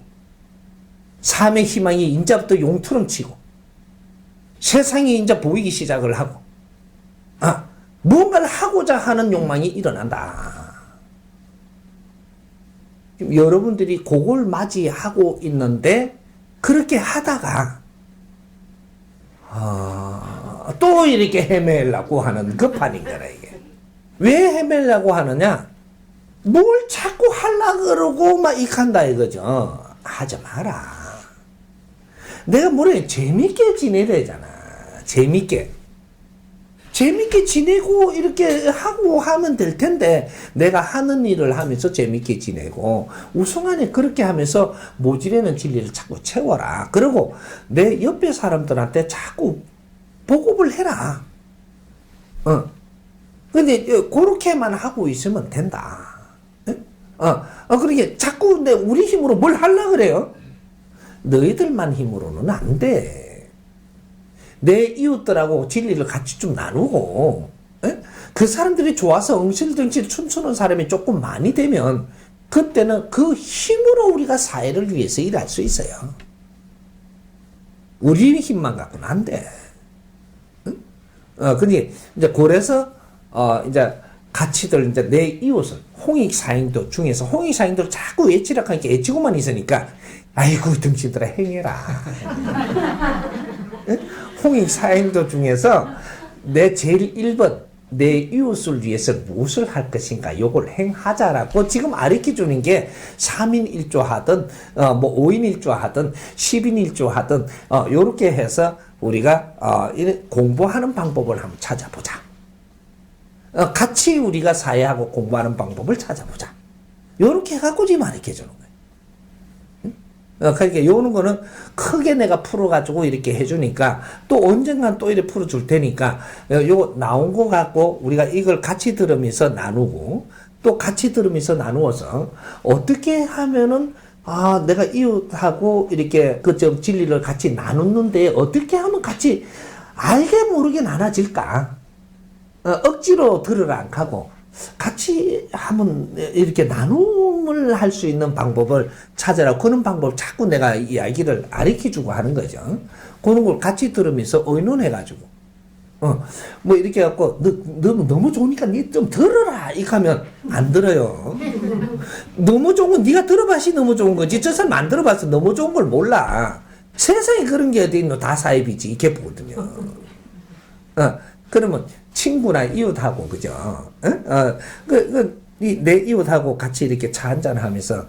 삶의 희망이 인자부터 용투름 치고, 세상이 인자 보이기 시작을 하고, 무언가를 하고자 하는 욕망이 일어난다. 여러분들이 그걸 맞이하고 있는데, 그렇게 하다가, 또 이렇게 헤매려고 하는 급판인 거라, 이게. 왜 헤매려고 하느냐? 뭘 자꾸 하려고 그러고 막 익한다 이거죠. 하지 마라. 내가 뭐래, 재밌게 지내래잖아. 재밌게 지내고 이렇게 하고 하면 될 텐데, 내가 하는 일을 하면서 재밌게 지내고 우승안에 그렇게 하면서 모질에는 진리를 자꾸 채워라. 그리고 내 옆에 사람들한테 자꾸 보급을 해라. 근데 그렇게만 하고 있으면 된다. 그러게 자꾸 우리 힘으로 뭘 하려고 그래요? 너희들만 힘으로는 안 돼. 내 이웃들하고 진리를 같이 좀 나누고, 그 사람들이 좋아서 엉실덩실 춤추는 사람이 조금 많이 되면, 그때는 그 힘으로 우리가 사회를 위해서 일할 수 있어요. 우리 힘만 갖고는 안 돼. 근데, 이제, 그래서, 이제, 같이들, 이제 내 이웃은, 홍익사행도 중에서, 홍익사행도를 자꾸 외치라 하니까 외치고만 있으니까, 아이고, 등치들아, 행해라. 홍익사행도 중에서 내 제일 1번, 내 이웃을 위해서 무엇을 할 것인가, 요걸 행하자라고 지금 가르쳐 주는 게 3인 1조 하든, 5인 1조 하든, 10인 1조 하든, 요렇게 해서 우리가, 공부하는 방법을 한번 찾아보자. 같이 우리가 사회하고 공부하는 방법을 찾아보자. 요렇게 해갖고 지금 가르쳐 주는 거예요. 그러니까 요는 거는 크게 내가 풀어가지고 이렇게 해주니까 또 언젠간 또 이렇게 풀어줄 테니까 요 나온 거 갖고 우리가 이걸 같이 들으면서 나누고 또 같이 들으면서 나누어서 어떻게 하면은 내가 이웃하고 이렇게 좀 진리를 같이 나누는데 어떻게 하면 같이 알게 모르게 나눠질까? 억지로 들으라 안 하고 같이 한번 이렇게 나눔을 할 수 있는 방법을 찾아라. 그런 방법을 자꾸 내가 이야기를 가르쳐주고 하는 거죠. 그런 걸 같이 들으면서 의논해가지고. 뭐 이렇게 해갖고, 너무 좋으니까 니 좀 들어라. 이렇게 하면 안 들어요. 너무 좋은 건 니가 들어봐시 너무 좋은 거지. 저 사람 안 들어봐서 너무 좋은 걸 몰라. 세상에 그런 게 어디 있노? 다 사입이지. 이렇게 보거든요. 그러면 친구나 이웃하고, 그죠? 내 이웃하고 같이 이렇게 차 한잔 하면서,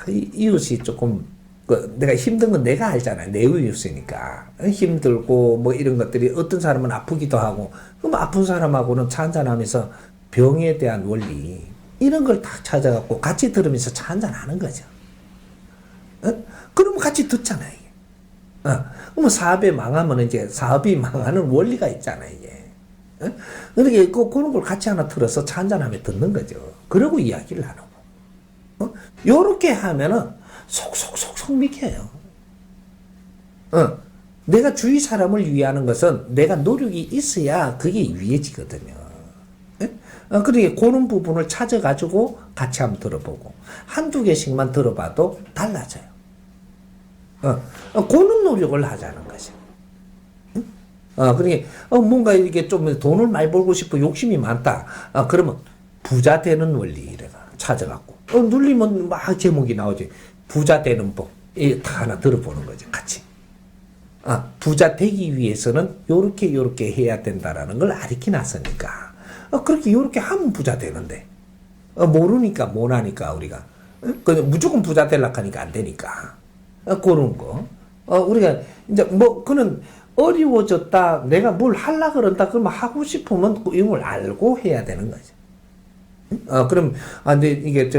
이웃이 조금 내가 힘든 건 내가 알잖아요. 내 이웃이니까. 힘들고 뭐 이런 것들이 어떤 사람은 아프기도 하고 그럼 아픈 사람하고는 차 한잔하면서 병에 대한 원리 이런 걸 다 찾아갖고 같이 들으면서 차 한잔하는 거죠. 그러면 같이 듣잖아요. 이게. 그러면 사업이 망하면 이제 사업이 망하는 원리가 있잖아요. 이게. 그러니까 그런 걸 같이 하나 틀어서 차 한잔하며 듣는 거죠. 그러고 이야기를 나누고. 요렇게 하면은 속속속속 믿겨요. 내가 주위 사람을 위하는 것은 내가 노력이 있어야 그게 위해지거든요. 그러니까 그런 부분을 찾아가지고 같이 한번 들어보고 한두 개씩만 들어봐도 달라져요. 그런 노력을 하자는 거죠. 그러니까 뭔가 이렇게 좀 돈을 많이 벌고 싶어 욕심이 많다. 그러면 부자 되는 원리를 찾아갖고 눌리면 막 제목이 나오지. 부자 되는 법. 다 하나 들어보는 거죠. 같이. 부자 되기 위해서는 요렇게 해야 된다라는 걸 가르쳐 놨으니까. 그렇게 요렇게 하면 부자 되는데. 모르니까 못하니까 우리가. 무조건 부자 되려고 하니까 안 되니까. 그런 거. 우리가 이제 뭐 그는 어려워졌다. 내가 뭘 하려고 그런다. 그러면 하고 싶으면 이걸 알고 해야 되는 거죠. 그럼 근데 이게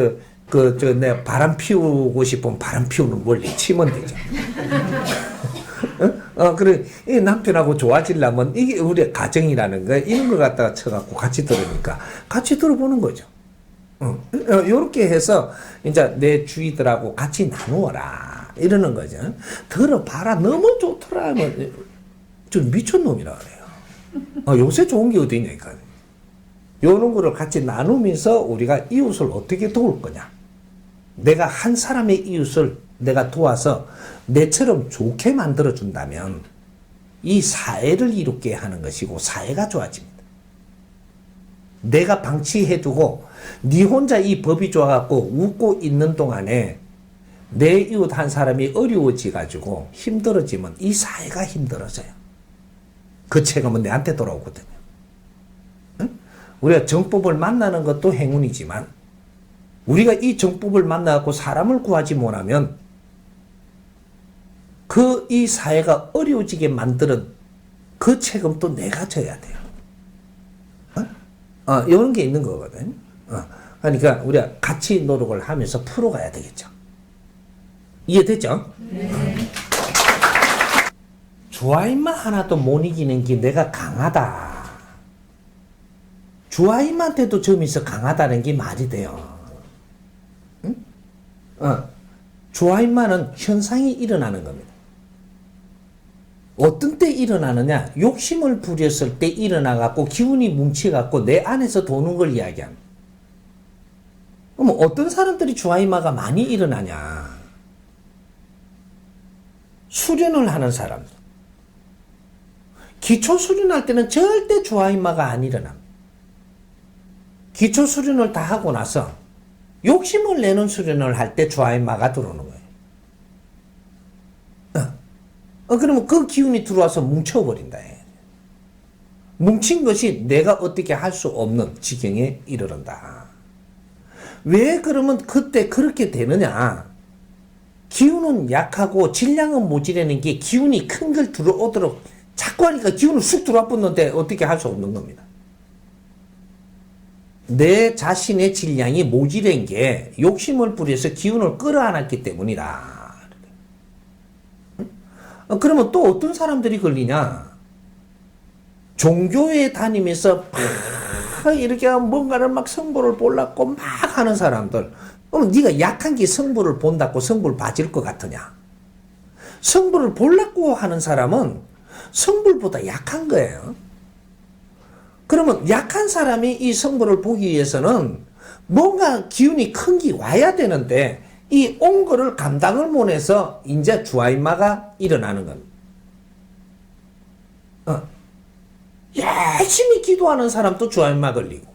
내가 바람 피우고 싶으면 바람 피우는 원리 치면 되죠. 그래, 이 남편하고 좋아지려면 이게 우리 가정이라는 거, 이런 거 갖다가 쳐갖고 같이 들으니까 같이 들어보는 거죠. 요렇게 해서 이제 내 주위들하고 같이 나누어라. 이러는 거죠. 들어봐라. 너무 좋더라. 하면 좀 미쳤놈이라 그래요. 요새 좋은 게 어디 있냐니까. 요런 거를 같이 나누면서 우리가 이웃을 어떻게 도울 거냐. 내가 한 사람의 이웃을 내가 도와서 내처럼 좋게 만들어준다면 이 사회를 이롭게 하는 것이고 사회가 좋아집니다. 내가 방치해두고 네 혼자 이 법이 좋아갖고 웃고 있는 동안에 내 이웃 한 사람이 어려워지가지고 힘들어지면 이 사회가 힘들어져요. 그 책임은 내한테 돌아오거든요. 우리가 정법을 만나는 것도 행운이지만 우리가 이 정법을 만나고 사람을 구하지 못하면 이 사회가 어려워지게 만드는 그 책임도 내가 져야 돼요. 이런 게 있는 거거든. 그러니까 우리가 같이 노력을 하면서 풀어가야 되겠죠. 이해됐죠? 네. 주아임만 하나도 못 이기는 게 내가 강하다. 주아임한테도 점에서 강하다는 게 말이 돼요. 응? 주아임만은 현상이 일어나는 겁니다. 어떤 때 일어나느냐? 욕심을 부렸을 때 일어나갖고 기운이 뭉쳐갖고 내 안에서 도는 걸 이야기합니다. 그럼 어떤 사람들이 주아이마가 많이 일어나냐? 수련을 하는 사람들. 기초 수련할 때는 절대 주아이마가 안 일어납니다. 기초 수련을 다 하고 나서 욕심을 내는 수련을 할 때 주아이마가 들어오는 거예요. 그러면 그 기운이 들어와서 뭉쳐버린다. 뭉친 것이 내가 어떻게 할 수 없는 지경에 이르른다. 왜 그러면 그때 그렇게 되느냐? 기운은 약하고 질량은 모자라는 게 기운이 큰 걸 들어오도록 자꾸 하니까 기운을 쑥 들어와 붙는데 어떻게 할 수 없는 겁니다. 내 자신의 질량이 모자란 게 욕심을 부려서 기운을 끌어안았기 때문이다. 그러면 또 어떤 사람들이 걸리냐? 종교에 다니면서 막 이렇게 뭔가를 막 성부를 보려고 막 하는 사람들. 그럼 네가 약한 게 성부를 본다고 성부를 봐질 것 같으냐? 성부를 보려고 하는 사람은 성불보다 약한 거예요. 그러면 약한 사람이 이 성부를 보기 위해서는 뭔가 기운이 큰 게 와야 되는데 이 온 거를 감당을 못해서 이제 주아인마가 일어나는 겁니다. 열심히 기도하는 사람도 주아인마 걸리고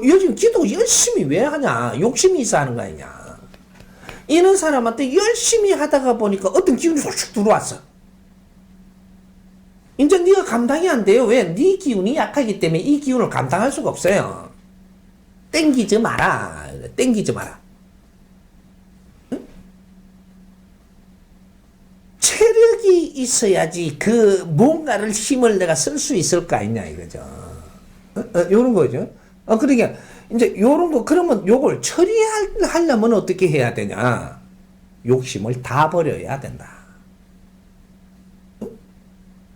요즘 기도 열심히 왜 하냐? 욕심이 있어 하는 거 아니냐? 이런 사람한테 열심히 하다가 보니까 어떤 기운이 쏙 들어왔어. 이제 네가 감당이 안 돼요. 왜? 네 기운이 약하기 때문에 이 기운을 감당할 수가 없어요. 땡기지 마라. 땡기지 마라. 응? 있어야지 그 뭔가를 힘을 내가 쓸 수 있을 거 아니냐 이거죠. 요런 거죠. 그러니까 이제 요런 거 그러면 요걸 처리하려면 어떻게 해야 되냐? 욕심을 다 버려야 된다.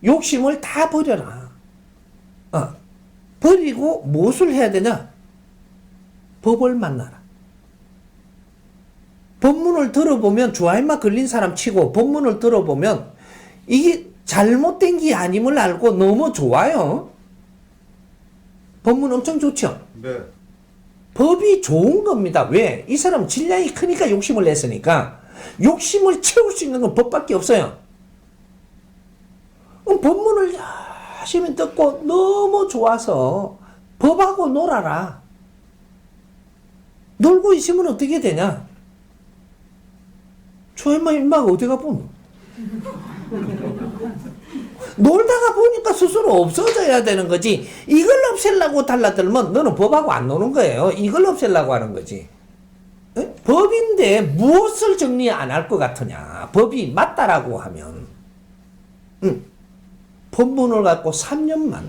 욕심을 다 버려라. 버리고 무엇을 해야 되냐? 법을 만나라. 법문을 들어보면 주아인마 걸린 사람 치고 법문을 들어보면 이게 잘못된 게 아님을 알고 너무 좋아요. 법문 엄청 좋죠? 네. 법이 좋은 겁니다. 왜? 이 사람 질량이 크니까 욕심을 냈으니까 욕심을 채울 수 있는 건 법밖에 없어요. 법문을 열심히 듣고 너무 좋아서 법하고 놀아라. 놀고 있으면 어떻게 되냐? 주아인마 인마가 어디 가보노? 놀다가 보니까 스스로 없어져야 되는 거지. 이걸 없애려고 달라들면 너는 법하고 안 노는 거예요. 이걸 없애려고 하는 거지. 에? 법인데 무엇을 정리 안 할 것 같으냐. 법이 맞다라고 하면 법문을 갖고 3년만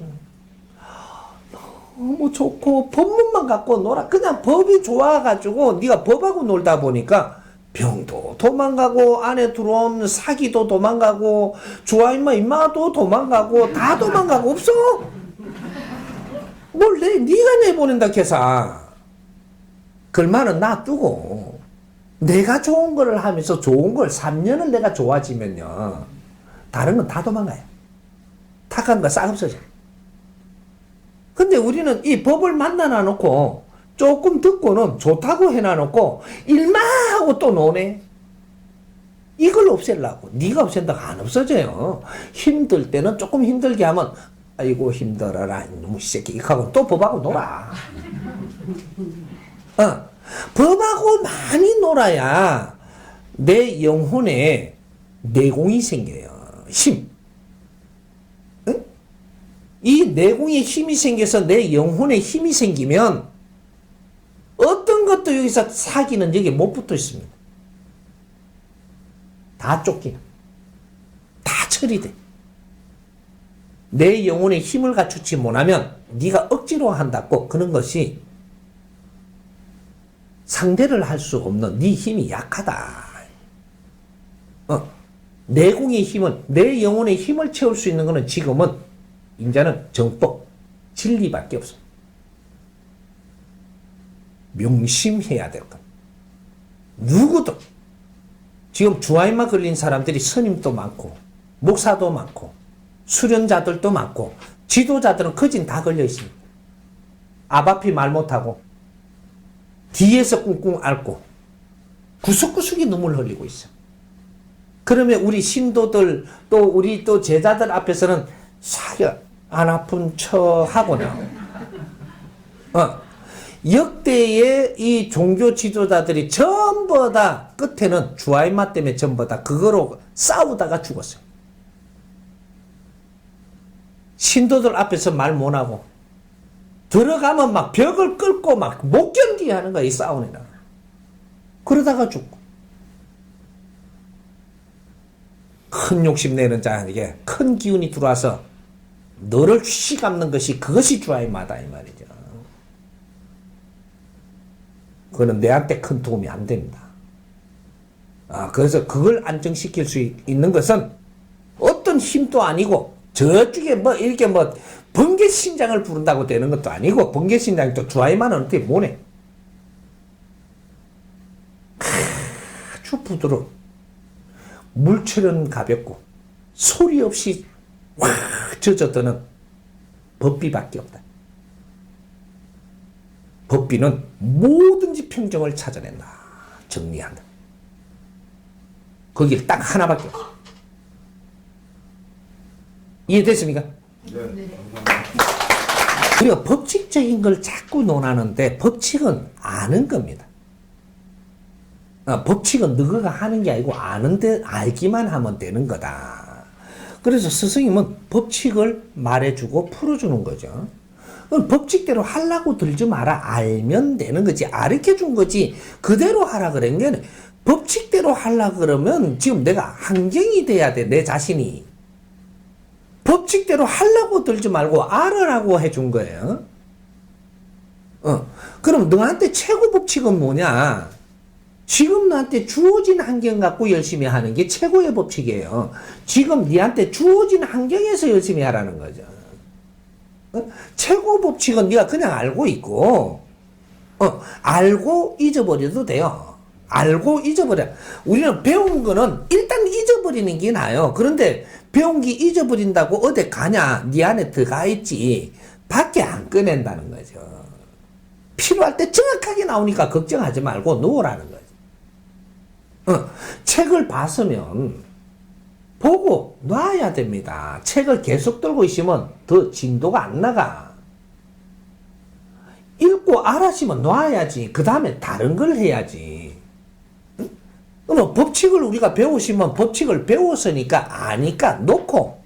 너무 좋고 법문만 갖고 놀아. 그냥 법이 좋아가지고 네가 법하고 놀다 보니까 병도 도망가고 안에 들어온 사기도 도망가고 주아인마 인마도 도망가고 다 도망가고 없어. 뭘 네가 내보낸다 캐사. 그말은 놔두고 내가 좋은 거를 하면서 좋은 걸 3년을 내가 좋아지면요 다른 건 다 도망가요. 탁한 거 싹 없어져. 근데 우리는 이 법을 만나놔 놓고 조금 듣고는 좋다고 해놔놓고 일만 하고 또 노네. 이걸 없애려고. 네가 없앤다고 안 없어져요. 힘들 때는 조금 힘들게 하면 아이고 힘들어라 이놈의 새끼 하고 또 법하고 놀아. 법하고 많이 놀아야 내 영혼에 내공이 생겨요. 힘. 이 내공에 힘이 생겨서 내 영혼에 힘이 생기면 어떤 것도 여기서 사기는 여기 못 붙어 있습니다. 다 쫓기나. 다 처리돼. 내 영혼에 힘을 갖추지 못하면 네가 억지로 한다고 그런 것이 상대를 할 수 없는 네 힘이 약하다. 내공의 힘은 내 영혼의 힘을 채울 수 있는 것은 지금은 인자는 정법, 진리밖에 없습니다. 명심해야 될 것. 누구도 지금 주아인마 걸린 사람들이 스님도 많고 목사도 많고 수련자들도 많고 지도자들은 거진 다 걸려 있습니다. 앞 앞이 말 못하고 뒤에서 꿍꿍 앓고 구석구석이 눈물 흘리고 있어. 그러면 우리 신도들 또 우리 또 제자들 앞에서는 사려 안 아픈 척 하거나 역대의 이 종교 지도자들이 전부 다 끝에는 주아인마 때문에 전부 다 그거로 싸우다가 죽었어요. 신도들 앞에서 말 못하고 들어가면 막 벽을 끌고 막 못 견디게 하는 거야 이 싸우니라. 그러다가 죽고 큰 욕심 내는 자에게 큰 기운이 들어와서 너를 휘감는 것이 그것이 주아인마다 이 말이죠. 그거는 내한테 큰 도움이 안 됩니다. 그래서 그걸 안정시킬 수 있는 것은 어떤 힘도 아니고 저쪽에 뭐 이렇게 뭐 번개신장을 부른다고 되는 것도 아니고 번개신장이 또 주아인마는 어떻게 못해. 아주 부드러워. 물처럼 가볍고 소리 없이 확 젖어드는 법비밖에 없다. 법비는 뭐든지 평정을 찾아낸다. 정리한다. 거길 딱 하나밖에 없어. 이해됐습니까? 네. 우리가 법칙적인 걸 자꾸 논하는데 법칙은 아는 겁니다. 법칙은 너가 하는 게 아니고 아는데 알기만 하면 되는 거다. 그래서 스승님은 법칙을 말해주고 풀어주는 거죠. 그럼 법칙대로 하려고 들지 마라. 알면 되는 거지. 가르쳐 준 거지. 그대로 하라 그런 게 아니라 법칙대로 하려 그러면 지금 내가 환경이 돼야 돼. 내 자신이. 법칙대로 하려고 들지 말고 알으라고 해준 거예요. 그럼 너한테 최고 법칙은 뭐냐? 지금 너한테 주어진 환경 갖고 열심히 하는 게 최고의 법칙이에요. 지금 너한테 주어진 환경에서 열심히 하라는 거죠. 최고 법칙은 네가 그냥 알고 있고, 알고 잊어버려도 돼요. 알고 잊어버려. 우리는 배운 거는 일단 잊어버리는 게 나아요. 그런데 배운 게 잊어버린다고 어디 가냐? 네 안에 들어가 있지. 밖에 안 꺼낸다는 거죠. 필요할 때 정확하게 나오니까 걱정하지 말고 놓으라는 거죠. 책을 봤으면 보고 놔야 됩니다. 책을 계속 들고 있으면 더 진도가 안 나가. 읽고 알았으면 놔야지. 그 다음에 다른 걸 해야지. 그럼 법칙을 우리가 배우시면 법칙을 배웠으니까 아니까 놓고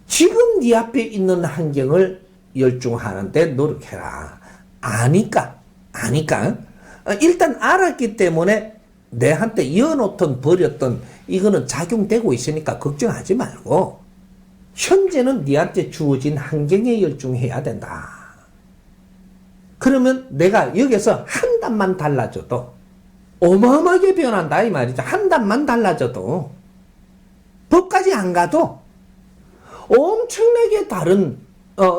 지금 네 앞에 있는 환경을 열중하는데 노력해라. 아니까 일단 알았기 때문에 내한테 이어놓던 버렸던 이거는 작용되고 있으니까 걱정하지 말고 현재는 네한테 주어진 환경에 열중해야 된다. 그러면 내가 여기서 한 단만 달라져도 어마어마하게 변한다 이 말이죠. 한 단만 달라져도 법까지 안 가도 엄청나게 다른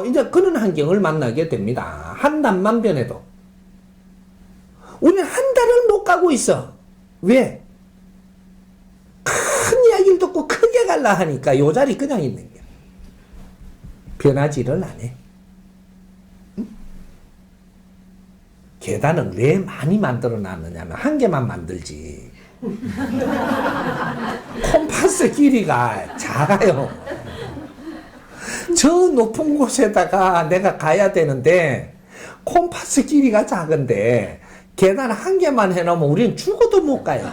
이제 그런 환경을 만나게 됩니다. 한 단만 변해도 우리는 한 달을 못 가고 있어. 왜? 큰 이야기를 듣고 크게 갈라 하니까 요 자리 그냥 있는 거야. 변하지를 안 해. 계단은 왜 많이 만들어 놨느냐면 한 개만 만들지. 콤파스 길이가 작아요. 저 높은 곳에다가 내가 가야 되는데 콤파스 길이가 작은데 계단 한 개만 해놓으면 우리는 죽어도 못 가요.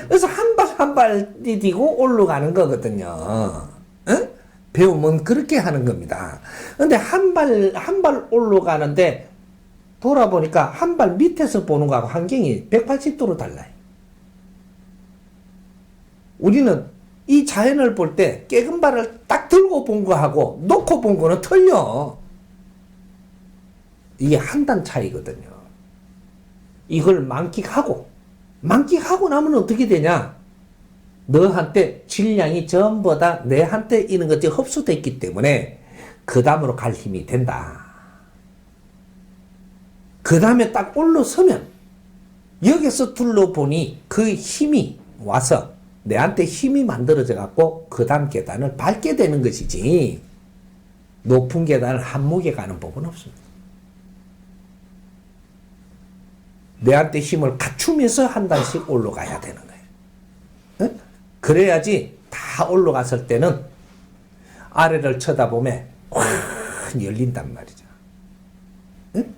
그래서 한 발 한 발 디디고 올라가는 거거든요. 응? 배우면 그렇게 하는 겁니다. 근데 한 발 올라가는데 돌아보니까 한 발 밑에서 보는 거하고 환경이 180도로 달라요. 우리는 이 자연을 볼 때 깨금 발을 딱 들고 본 거하고 놓고 본 거는 틀려. 이게 한 단 차이거든요. 이걸 만끽하고 나면 어떻게 되냐? 너한테 질량이 전부 다 내한테 있는 것들이 흡수됐기 때문에 그 다음으로 갈 힘이 된다. 그 다음에 딱 올라서면 여기서 둘러보니 그 힘이 와서 내한테 힘이 만들어져 갖고 그 다음 계단을 밟게 되는 것이지 높은 계단을 한목에 가는 법은 없습니다. 내한테 힘을 갖추면서 한 단씩 올라가야 되는 거예요. 응? 그래야지 다 올라갔을 때는 아래를 쳐다보면 확 열린단 말이죠. 응?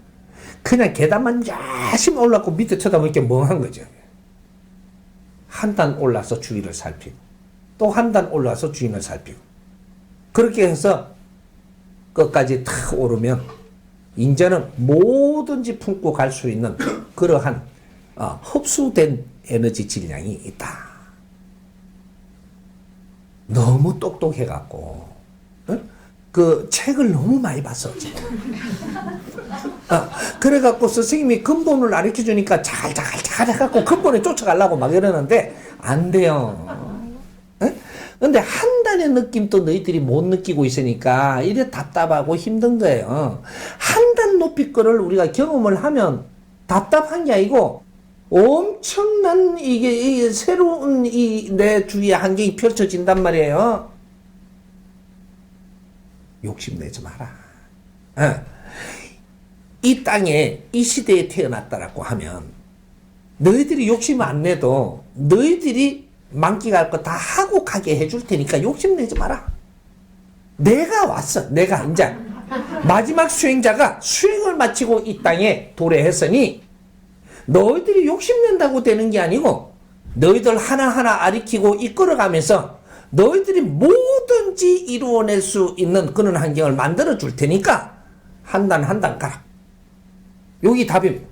그냥 계단만 열심히 올라가고 밑에 쳐다보니까 멍한 거죠. 한 단 올라서 주위를 살피고 또 한 단 올라서 주위를 살피고 그렇게 해서 끝까지 탁 오르면 이제는 뭐든지 품고 갈 수 있는 그러한 흡수된 에너지 질량이 있다. 너무 똑똑해갖고 그 책을 너무 많이 봤어 지금. 그래갖고 선생님이 근본을 가르쳐주니까 잘 해갖고 근본에 쫓아가려고 막 이러는데 안 돼요. 근데 한 단의 느낌도 너희들이 못 느끼고 있으니까 이래 답답하고 힘든 거예요. 한 단 높이 거를 우리가 경험을 하면 답답한 게 아니고 엄청난 이게 새로운 이 내 주위에 환경이 펼쳐진단 말이에요. 욕심내지 마라. 이 땅에 이 시대에 태어났다라고 하면 너희들이 욕심 안 내도 너희들이 만끽할 거 다 하고 가게 해줄 테니까 욕심내지 마라. 내가 왔어. 내가 이제 마지막 수행자가 수행을 마치고 이 땅에 도래했으니 너희들이 욕심낸다고 되는 게 아니고 너희들 하나하나 아리키고 이끌어가면서 너희들이 뭐든지 이루어낼 수 있는 그런 환경을 만들어 줄 테니까 한 단 한 단 가라. 여기 답입니다.